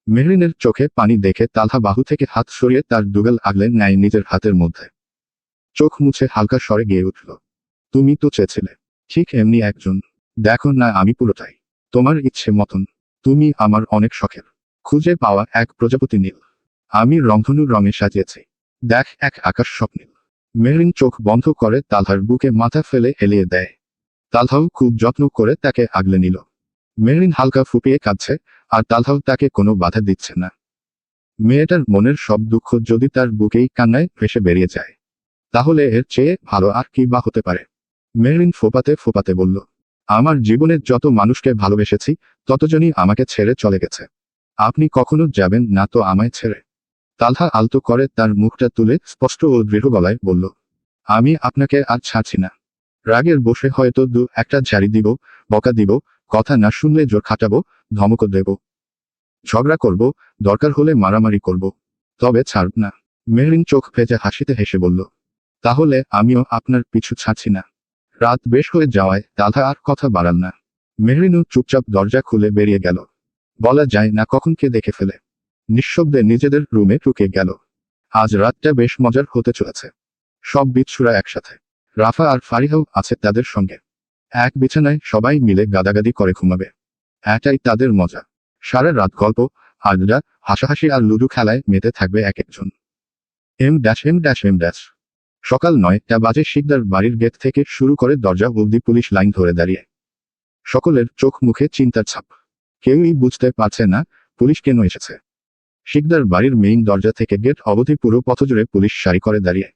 মেহরিনের চোখে পানি দেখে তালহা বাহু থেকে হাত সরিয়ে তার দুগাল আগলে নেয় নিজের হাতের মধ্যে। চোখ মুছে হালকা স্বরে গিয়ে উঠল, তুমি তো চেয়েছিলে ঠিক এমনি একজন। দেখো না আমি পুরোটাই তোমার ইচ্ছে মতন। তুমি আমার অনেক শখের খুঁজে পাওয়া এক প্রজাপতি নীল। আমি রংধনুর রঙে সাজিয়েছি, দেখ এক আকাশ স্বপ্নীল। মেহরিন চোখ বন্ধ করে তালহার বুকে মাথা ফেলে এলিয়ে দেয়। তালহাও খুব যত্ন করে তাকে আগলে নিল। মেরিন হালকা ফুপিয়ে কাঁদছে, আর তালহাও তাকে কোনো বাধা দিচ্ছে না। মেয়েটার মনের সব দুঃখ যদি তার বুকেই কান্নায় ভেসে বেরিয়ে যায়, তাহলে এর চেয়ে ভালো আর কি বা হতে পারে। মেরিন ফোপাতে ফোপাতে বলল, আমার জীবনের যত মানুষকে ভালোবেসেছি, ততজনই আমাকে ছেড়ে চলে গেছে। আপনি কখনো যাবেন না তো আমায় ছেড়ে? তালহা আলতো করে তার মুখটা তুলে স্পষ্ট ও দৃঢ় গলায় বলল, আমি আপনাকে আর ছাড়ছি না। রাগের বসে হয়তো দু একটা ঝাড়ি দিব, বকা দিব, কথা না শুনলে জোর খাটাবো, ধমকও দেব, ঝগড়া করব, দরকার হলে মারামারি করব, তবে ছাড়ব না। মেরিন চোখ ভেজে হাসিতে হেসে বলল, তাহলে আমিও আপনার পিছু ছাড়ছি না। রাত বেশ হয়ে যাওয়ায় তালহা আর কথা বাড়াল না। মেহরিনও চুপচাপ দরজা খুলে বেরিয়ে গেল। বলা যায় না কখন কে দেখে ফেলে। নিঃশব্দে নিজেদের রুমে ঢুকে গেল। আজ রাতটা বেশ মজার হতে চলেছে। সব বিচ্ছুরা একসাথে। রাফা আর ফারিহাও আছে তাদের সঙ্গে। এক বিছানায় সবাই মিলে গাদাগাদি করে ঘুমাবে। এটাই তাদের মজা। সারা রাত গল্প, আড্ডা, হাসাহাসি আর লুডু খেলায় মেতে থাকবে এক একজন। এম। সকাল 9টা বাজে শিকদার বাড়ির গেট থেকে শুরু করে দরজা অবধি পুলিশ লাইন ধরে দাঁড়িয়ে। সকলের চোখ মুখে চিন্তার ছাপ। কেউই বুঝতে পারছে না পুলিশ কেন এসেছে। শিকদার বাড়ির মেইন দরজা থেকে গেট অবধি পুরো পথ জুড়ে পুলিশ সারি করে দাঁড়িয়ে।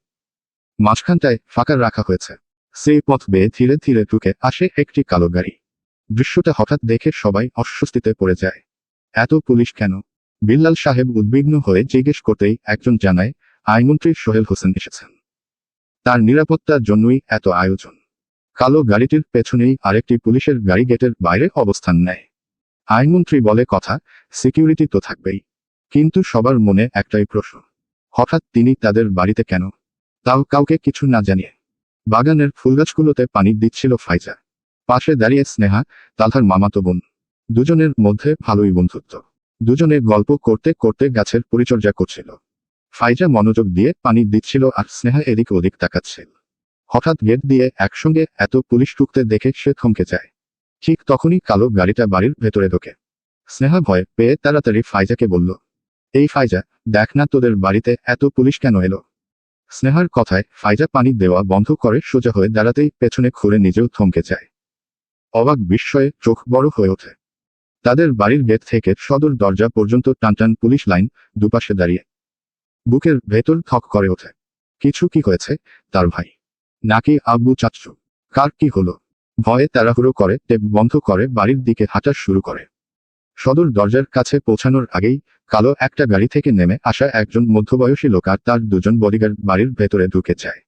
মাঝখানটায় ফাঁকা রাখা হয়েছে। সেই পথ বেয়ে ধীরে ধীরে ঢুকে আসে একটি কালো গাড়ি। দৃশ্যটা হঠাৎ দেখে সবাই অস্বস্তিতে পড়ে যায়। এত পুলিশ কেন? বিল্লাল সাহেব উদ্বিগ্ন হয়ে জিজ্ঞেস করতেই একজন জানায়, আইনমন্ত্রী সোহেল হোসেন এসেছেন। তার নিরাপত্তার জন্যই এত আয়োজন। কালো গাড়িটির পেছনেই আরেকটি পুলিশের গাড়ি গেটের বাইরে অবস্থান নেয়। আইনমন্ত্রী বলে কথা, সিকিউরিটি তো থাকবেই। কিন্তু সবার মনে একটাই প্রশ্ন, হঠাৎ তিনি তাদের বাড়িতে কেন? তাও কাউকে কিছু না জানিয়ে। বাগানের ফুলগাছগুলোতে পানি দিচ্ছিল ফাইজা। পাশে দাঁড়িয়ে স্নেহা, তালহার মামাতো বোন। দুজনের মধ্যে ভালোই বন্ধুত্ব। দুজনে গল্প করতে করতে গাছের পরিচর্যা করছিল। ফাইজা মনোযোগ দিয়ে পানি দিচ্ছিল আর স্নেহা এদিক ওদিক তাকাচ্ছিল। হঠাৎ গেট দিয়ে একসঙ্গে এত পুলিশ ঢুকতে দেখে সে থমকে যায়। ঠিক তখনই কালো গাড়িটা বাড়ির ভেতরে ঢোকে। স্নেহা ভয় পেয়ে তাড়াতাড়ি ফাইজাকে বলল, এই ফাইজা, দেখ না তোদের বাড়িতে এত পুলিশ কেন এলো? স্নেহার কথায় ফাইজা পানি দেওয়া বন্ধ করে সোজা হয়ে দাঁড়াতেই পেছনে ঘুরে নিজেও থমকে যায়। অবাক বিস্ময়ে চোখ বড় হয়ে ওঠে। তাদের বাড়ির গেট থেকে সদর দরজা পর্যন্ত টানটান পুলিশ লাইন, দুপাশে দাঁড়িয়ে। বুকের ভেতর থক করে ওঠে। কিছু কি হয়েছে? তার ভাই? নাকি আব্বু চাচ্চু? কার কি হলো? ভয়ে তাড়াহুড়ো করে টেপ বন্ধ করে বাড়ির দিকে হাঁটা শুরু করে। সদর দরজার কাছে পৌঁছানোর আগেই কালো একটা গাড়ি থেকে নেমে আসা একজন মধ্যবয়সী লোক আর তার দুজন বডিগার্ড বাড়ির ভেতরে ঢুকে যায়।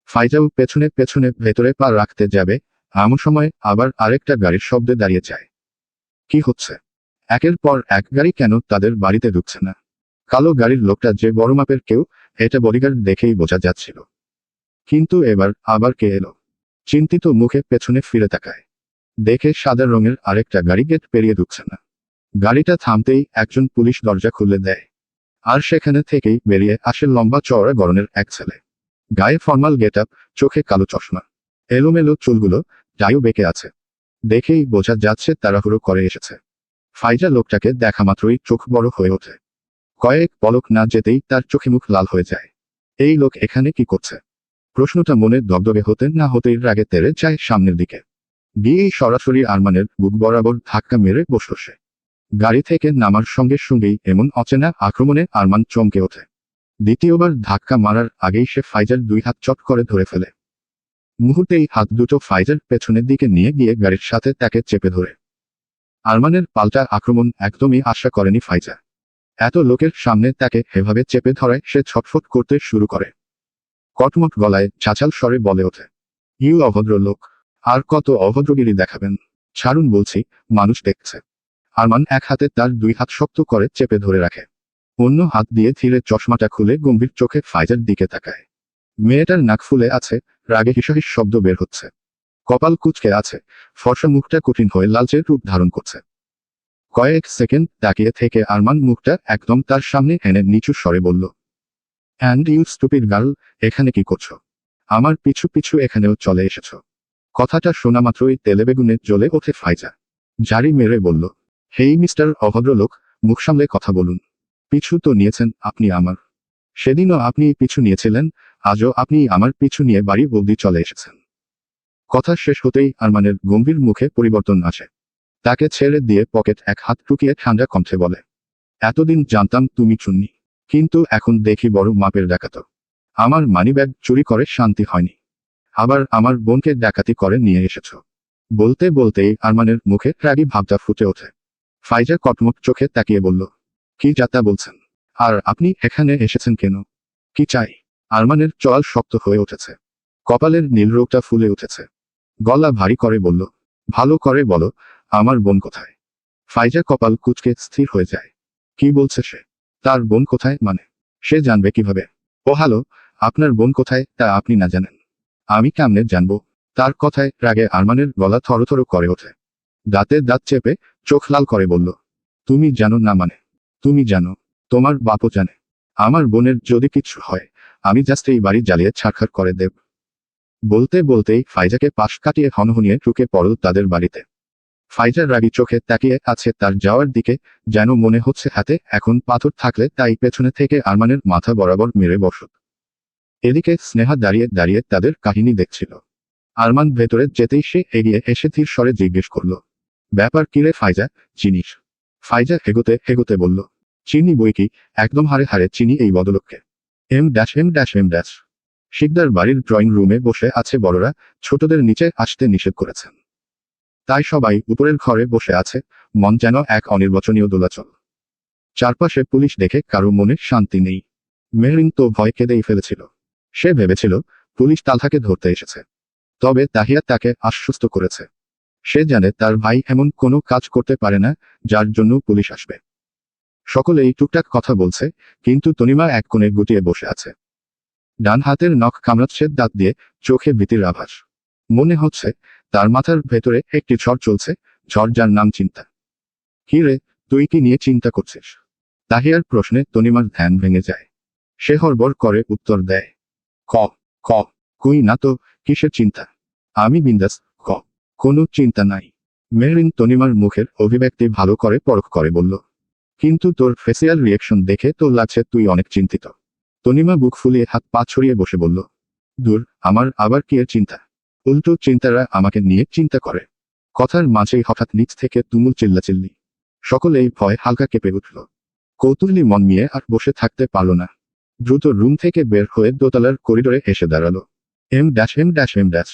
ফাইজাও পেছনে পেছনে ভেতরে পা রাখতে যাবে, এমন সময় আবার আরেকটা গাড়ির শব্দে দাঁড়িয়ে যায়। কি হচ্ছে? একের পর এক গাড়ি কেন তাদের বাড়িতে ঢুকছে না? কালো গাড়ির লোকটা যে বড় মাপের কেউ, এটা বডিগার্ড দেখেই বোঝা যাচ্ছিল। কিন্তু এবার আবার কে এলো? চিন্তিত মুখে পেছনে ফিরে তাকায়। দেখে সাদা রঙের আরেকটা গাড়ি গেট পেরিয়ে ঢুকছে না। গাড়িটা থামতেই একজন পুলিশ দরজা খুলে দেয়। আর সেখানে থেকেই বেরিয়ে আসে লম্বা চওড়া গড়নের এক ছেলে। গায়ে ফর্মাল গেটআপ, চোখে কালো চশমা, এলোমেলো চুলগুলো, টাইও বেঁকে আছে। দেখেই বোঝা যাচ্ছে তাড়াহুড়ো করে এসেছে। ফাইজা লোকটাকে দেখা মাত্রই চোখ বড় হয়ে ওঠে। কয়েক পলক না যেতেই তার চোখে মুখ লাল হয়ে যায়। এই লোক এখানে কি করছে? প্রশ্নটা মনে দগদগে হতে না হতেই রাগে তেড়ে যায় সামনের দিকে। গিয়েই সরাসরি আরমানের বুক বরাবর ধাক্কা মেরে বসল সে। গাড়ি থেকে নামার সঙ্গে সঙ্গেই এমন অচেনা আক্রমণে আরমান চমকে ওঠে। দ্বিতীয়বার ধাক্কা মারার আগেই সে ফাইজার দুই হাত চট করে ধরে ফেলে। মুহূর্তেই হাত দুটো ফাইজার পেছনের দিকে নিয়ে গিয়ে গাড়ির সাথে তাকে চেপে ধরে। আরমানের পাল্টা আক্রমণ একদমই আশা করেনি ফাইজা। এত লোকের সামনে তাকে এভাবে চেপে ধরায় সে ছটফট করতে শুরু করে। কটমট গলায় ছাছাল স্বরে বলে ওঠে, ইউ অভদ্র লোক! আর কত অভদ্রগিরি দেখাবেন? ছাড়ুন বলছি, মানুষ দেখছে। আরমান এক হাতে তার দুই হাত শক্ত করে চেপে ধরে রাখে। অন্য হাত দিয়ে ধীরে চশমাটা খুলে গম্ভীর চোখে ফাইজার দিকে তাকায়। মেয়েটার নাক ফুলে আছে, রাগে হিসাহিস শব্দ বের হচ্ছে। কপাল কুঁচকে আছে, ফর্সা মুখটা কঠিন হয়ে লালচে রূপ ধারণ করছে। কয়েক সেকেন্ড তাকিয়ে থেকে আরমান মুখটা একদম তার সামনে এনে নিচু স্বরে বলল, অ্যান্ড ইউ স্টুপিড গার্ল, এখানে কি করছো? আমার পিছু পিছু এখানেও চলে এসেছো? কথাটা শোনা মাত্রই তেলেবেগুনে জ্বলে ওঠে ফাইজা। জারি মেরে বলল, হেই মিস্টার অভদ্রলোক, মুখ সামলে কথা বলুন। পিছু তো নিয়েছেন আপনি আমার। সেদিনও আপনি পিছু নিয়েছিলেন, আজও আপনি আমার পিছু নিয়ে বাড়ি অবধি চলে এসেছেন। কথা শেষ হতেই আরমানের গম্ভীর মুখে পরিবর্তন আসে। তাকে ছেড়ে দিয়ে পকেট এক হাত ঢুকিয়ে ঠান্ডা কণ্ঠে বলে, এতদিন জানতাম তুমি চুন্নি, কিন্তু এখন দেখি বড় মাপের ডাকাত। আমার মানিব্যাগ চুরি করে শান্তি হয়নি, আবার আমার বোনকে ডাকাতি করে নিয়ে এসেছ। বলতে বলতেই আরমানের মুখে রাগী ভাবটা ফুটে ওঠে। ফাইজা কটমট চোখে তাকিয়ে বলল, কি যাতা বলছেন? আর আপনি এখানে এসেছেন কেন? কি চাই? আরমানের চোয়াল শক্ত হয়ে উঠেছে, কপালের নীল রোগটা ফুলে উঠেছে। গলা ভারী করে বলল, ভালো করে বলো, আমার বোন কোথায়? ফাইজা কপাল কুঁচকে স্থির হয়ে যায়। কি বলছে সে? তার বোন কোথায় মানে? সে জানবে কিভাবে? ও হ্যালো, আপনার বোন কোথায় তা আপনি না জানেন, আমি কেমনে জানবো? তার কথায় রাগে আরমানের গলা থরথর করে ওঠে। দাঁতে দাঁত চেপে চোখ লাল করে বলল, তুমি জানো না মানে? তুমি জানো, তোমার বাপও জানে। আমার বোনের যদি কিছু হয়, আমি জাস্ট এই বাড়ি জ্বালিয়ে ছাড়খাড় করে দেব। বলতে বলতেই ফাইজাকে পাশ কাটিয়ে হনহনিয়ে ঢুকে পড়ল তাদের বাড়িতে। ফাইজার রাগী চোখে তাকিয়ে আছে তার যাওয়ার দিকে, যেন মনে হচ্ছে হাতে এখন পাথর থাকলে তাই পেছনে থেকে আরমানের মাথা বরাবর মেরে বসত। এদিকে স্নেহা দাঁড়িয়ে দাঁড়িয়ে তাদের কাহিনী দেখছিল। আরমান ভেতরে যেতেই সে এগিয়ে এসে ধীর স্বরে জিজ্ঞেস করল, ব্যাপার কিরে ফাইজা, চিনিস? ফাইজা হেগোতে হেগোতে বলল, চিনি বই কি, একদম হারে হারে চিনি এই বদলোককে। M dash. শিকদার বাড়ির ড্রয়িং রুমে বসে আছে বড়রা, ছোটদের নিচে আসতে নিষেধ করেছেন। তাই সবাই উপরের ঘরে বসে আছে, মন যেন এক অনির্বচনীয় দোলাচল। চারপাশে পুলিশ দেখে কারো মনে শান্তি নেই। মেহরিন তো ভয় কেঁদেই ফেলেছিল। সে ভেবেছিল পুলিশ তালহাকে ধরতে এসেছে। তবে তাহিয়া তাকে আশ্বস্ত করেছে, সে জানে তার ভাই এমন কোনো কাজ করতে পারে না যার জন্য পুলিশ আসবে। সকলেই টুকটাক কথা বলছে, কিন্তু তনিমা এক কোণে গুটিয়ে বসে আছে। ডান হাতের নখ কামড়াচ্ছে দাঁত দিয়ে, চোখে ভীতির আভাস। মনে হচ্ছে তার মাথার ভেতরে একটি ঝড় চলছে, ঝড় যার নাম চিন্তা। কি রে, তুই কি নিয়ে চিন্তা করছিস? তাহিয়ার প্রশ্নে তনিমার ধ্যান ভেঙে যায়। সে হড়বড় করে উত্তর দেয়, ক ক কুই না তো, কিসের চিন্তা? আমি বিন্দাস, ক কোনো চিন্তা নাই। মেহরিন তনিমার মুখের অভিব্যক্তি ভালো করে পরখ করে বলল, কিন্তু তোর ফেসিয়াল রিয়েকশন দেখে তো লাগছে তুই অনেক চিন্তিত। তনিমা বুক ফুলিয়ে হাত পা ছড়িয়ে বসে বলল, দূর, আমার আবার কি এর চিন্তা? উল্টো চিন্তারা আমাকে নিয়ে চিন্তা করে। কথার মাঝেই হঠাৎ নিচ থেকে তুমুল চিল্লাচিল্লি। সকলেই ভয় হালকা কেঁপে উঠল। কৌতূহলী মন নিয়ে আর বসে থাকতে পারল না। দ্রুত রুম থেকে বের হয়ে দোতলার করিডোরে এসে দাঁড়ালো। M dash.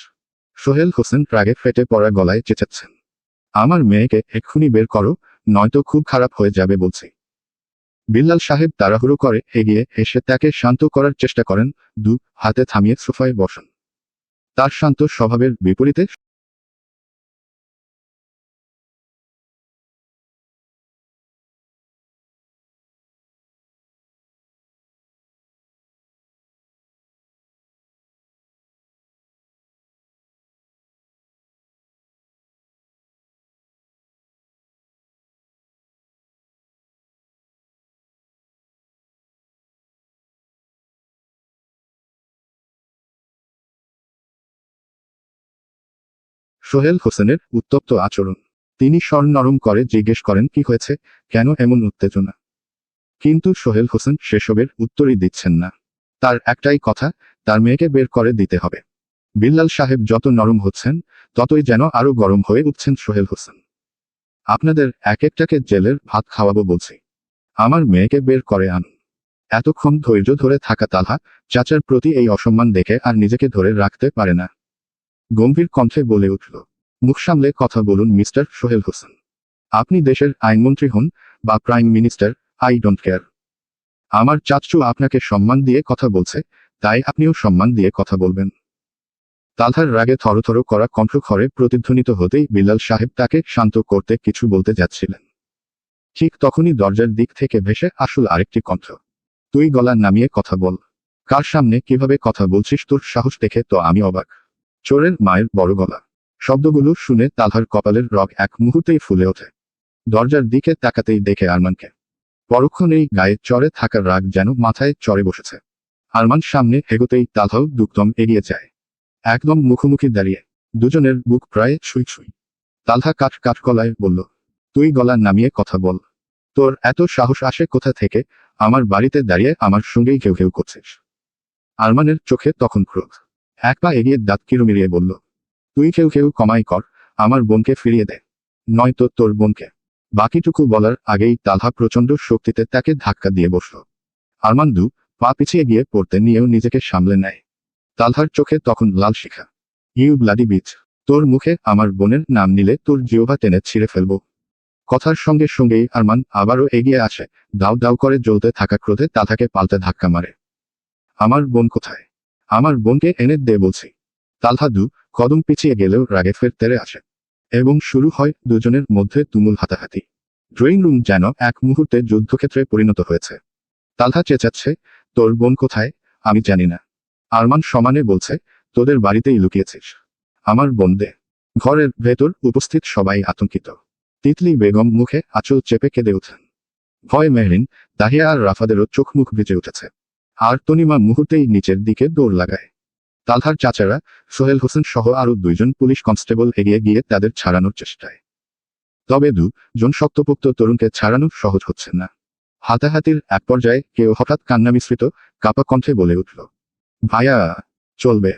সোহেল হোসেন রাগে ফেটে পড়া গলায় চেঁচাচ্ছেন, আমার মেয়েকে এক্ষুনি বের করো, নয়তো খুব খারাপ হয়ে যাবে বলছি। বিল্লাল সাহেব তাড়াহুড়ো করে এগিয়ে এসে তাকে শান্ত করার চেষ্টা করেন, দু হাতে থামিয়ে সোফায় বসেন। তার শান্ত স্বভাবের বিপরীতে সোহেল হোসেনের উত্তপ্ত আচরণ। তিনি স্বর নরম করে জিজ্ঞেস করেন, কি হয়েছে, কেন এমন উত্তেজনা? কিন্তু সোহেল হোসেন সেসবের উত্তরই দিচ্ছেন না। তার একটাই কথা, তার মেয়েকে বের করে দিতে হবে। বিল্লাল সাহেব যত নরম হচ্ছেন, ততই যেন আরো গরম হয়ে উঠছেন সোহেল হোসেন। আপনাদের এক একটাকে জেলের ভাত খাওয়াবো বলছি। আমার মেয়েকে বের করে আনুন। এতক্ষণ ধৈর্য ধরে থাকা তালহা চাচার প্রতি এই অসম্মান দেখে আর নিজেকে ধরে রাখতে পারে না। গম্ভীর কণ্ঠে বলে উঠল, মুখ সামলে কথা বলুন মিস্টার সোহেল হোসেন। আপনি দেশের আইনমন্ত্রী হন বা prime minister, I don't care. আমার চাচু আপনাকে সম্মান দিয়ে কথা বলছে, তাই আপনিও সম্মান দিয়ে কথা বলবেন। তালহার রাগে থরথর করা কণ্ঠস্বরে প্রতিধ্বনিত হতেই বিল্লাল সাহেব তাকে শান্ত করতে কিছু বলতে যাচ্ছিলেন। ঠিক তখনই দরজার দিক থেকে ভেসে আসল আরেকটি কণ্ঠ, তুই গলা নামিয়ে কথা বল। কার সামনে কিভাবে কথা বলছিস, তোর সাহস দেখে তো আমি অবাক। চোরের মায়ের বড় গলা। শব্দগুলো শুনে তালহার কপালের রগ এক মুহূর্তেই ফুলে ওঠে। দরজার দিকে তাকাতেই দেখে আরমানকে। পরক্ষণেই গায়ে চড়ে থাকার রাগ যেন মাথায় চড়ে বসেছে। আরমান সামনে এগোতেই তালহাও দুকদম এগিয়ে যায়। একদম মুখোমুখি দাঁড়িয়ে দুজনের বুক প্রায় ছুঁই ছুঁই। তালহা কাঠ কাঠ গলায় বলল, তুই গলা নামিয়ে কথা বল। তোর এত সাহস আসে কোথা থেকে, আমার বাড়িতে দাঁড়িয়ে আমার সঙ্গেই ঘেউ ঘেউ করছিস? আরমানের চোখে তখন ক্রোধ। এক পা এগিয়ে দাঁত কিরমিরিয়ে বলল, তুই ঘেউ ঘেউ কমাই কর, আমার বোনকে ফিরিয়ে দে। নয়তো তোর বোনকে। বাকিটুকু বলার আগেই তালহা প্রচণ্ড শক্তিতে তাকে ধাক্কা দিয়ে বসল। আরমান দু পা পিছিয়ে গিয়ে পড়তে নিয়েও নিজেকে সামলে নেয়। তালহার চোখে তখন লাল শিখা। ইউ ব্লাডি বিচ, তোর মুখে আমার বোনের নাম নিলে তোর জিহ্বা টেনে ছিঁড়ে ফেলবো। কথার সঙ্গে সঙ্গেই আরমান আবারও এগিয়ে আসে, দাউ দাউ করে জ্বলতে থাকা ক্রোধে তালহাকে পাল্টে ধাক্কা মারে। আমার বোন কোথায়? আমার বোনকে এনে দে বলছি। তালহা দু কদম পিছিয়ে গেলেও রাগে ফের তেড়ে আসে এবং শুরু হয় দুজনের মধ্যে তুমুল হাতাহাতি। ড্রয়িং রুম যেন এক মুহূর্তে যুদ্ধক্ষেত্রে পরিণত হয়েছে। তালহা চেঁচাচ্ছে, তোর বোন কোথায়? আমি জানি না। আরমান সমানে বলছে, তোদের বাড়িতেই লুকিয়েছিস। আমার বোন দে। ঘরের ভেতর উপস্থিত সবাই আতঙ্কিত। তিতলি বেগম মুখে আঁচল চেপে কেঁদে ওঠেন। ভয়ে মেহরিন, দাহিয়া আর রাফাদেরও চোখ মুখ ভিজে উঠেছে। আর তনিমা মুহূর্তেই নিচের দিকে দৌড় লাগায়। তালহার চাচারা সোহেল হোসেন সহ আরও 2 জন পুলিশ কনস্টেবল এগিয়ে গিয়ে তাদের ছাড়ানোর চেষ্টায়। তবে 2 জন শক্তপোক্ত তরুণকে ছাড়ানো সহজ হচ্ছে না। হাতাহাতির এক পর্যায়ে কেউ হঠাৎ কান্না মিশ্রিত কাপা কণ্ঠে বলে উঠল, ভাইয়া, চলবে।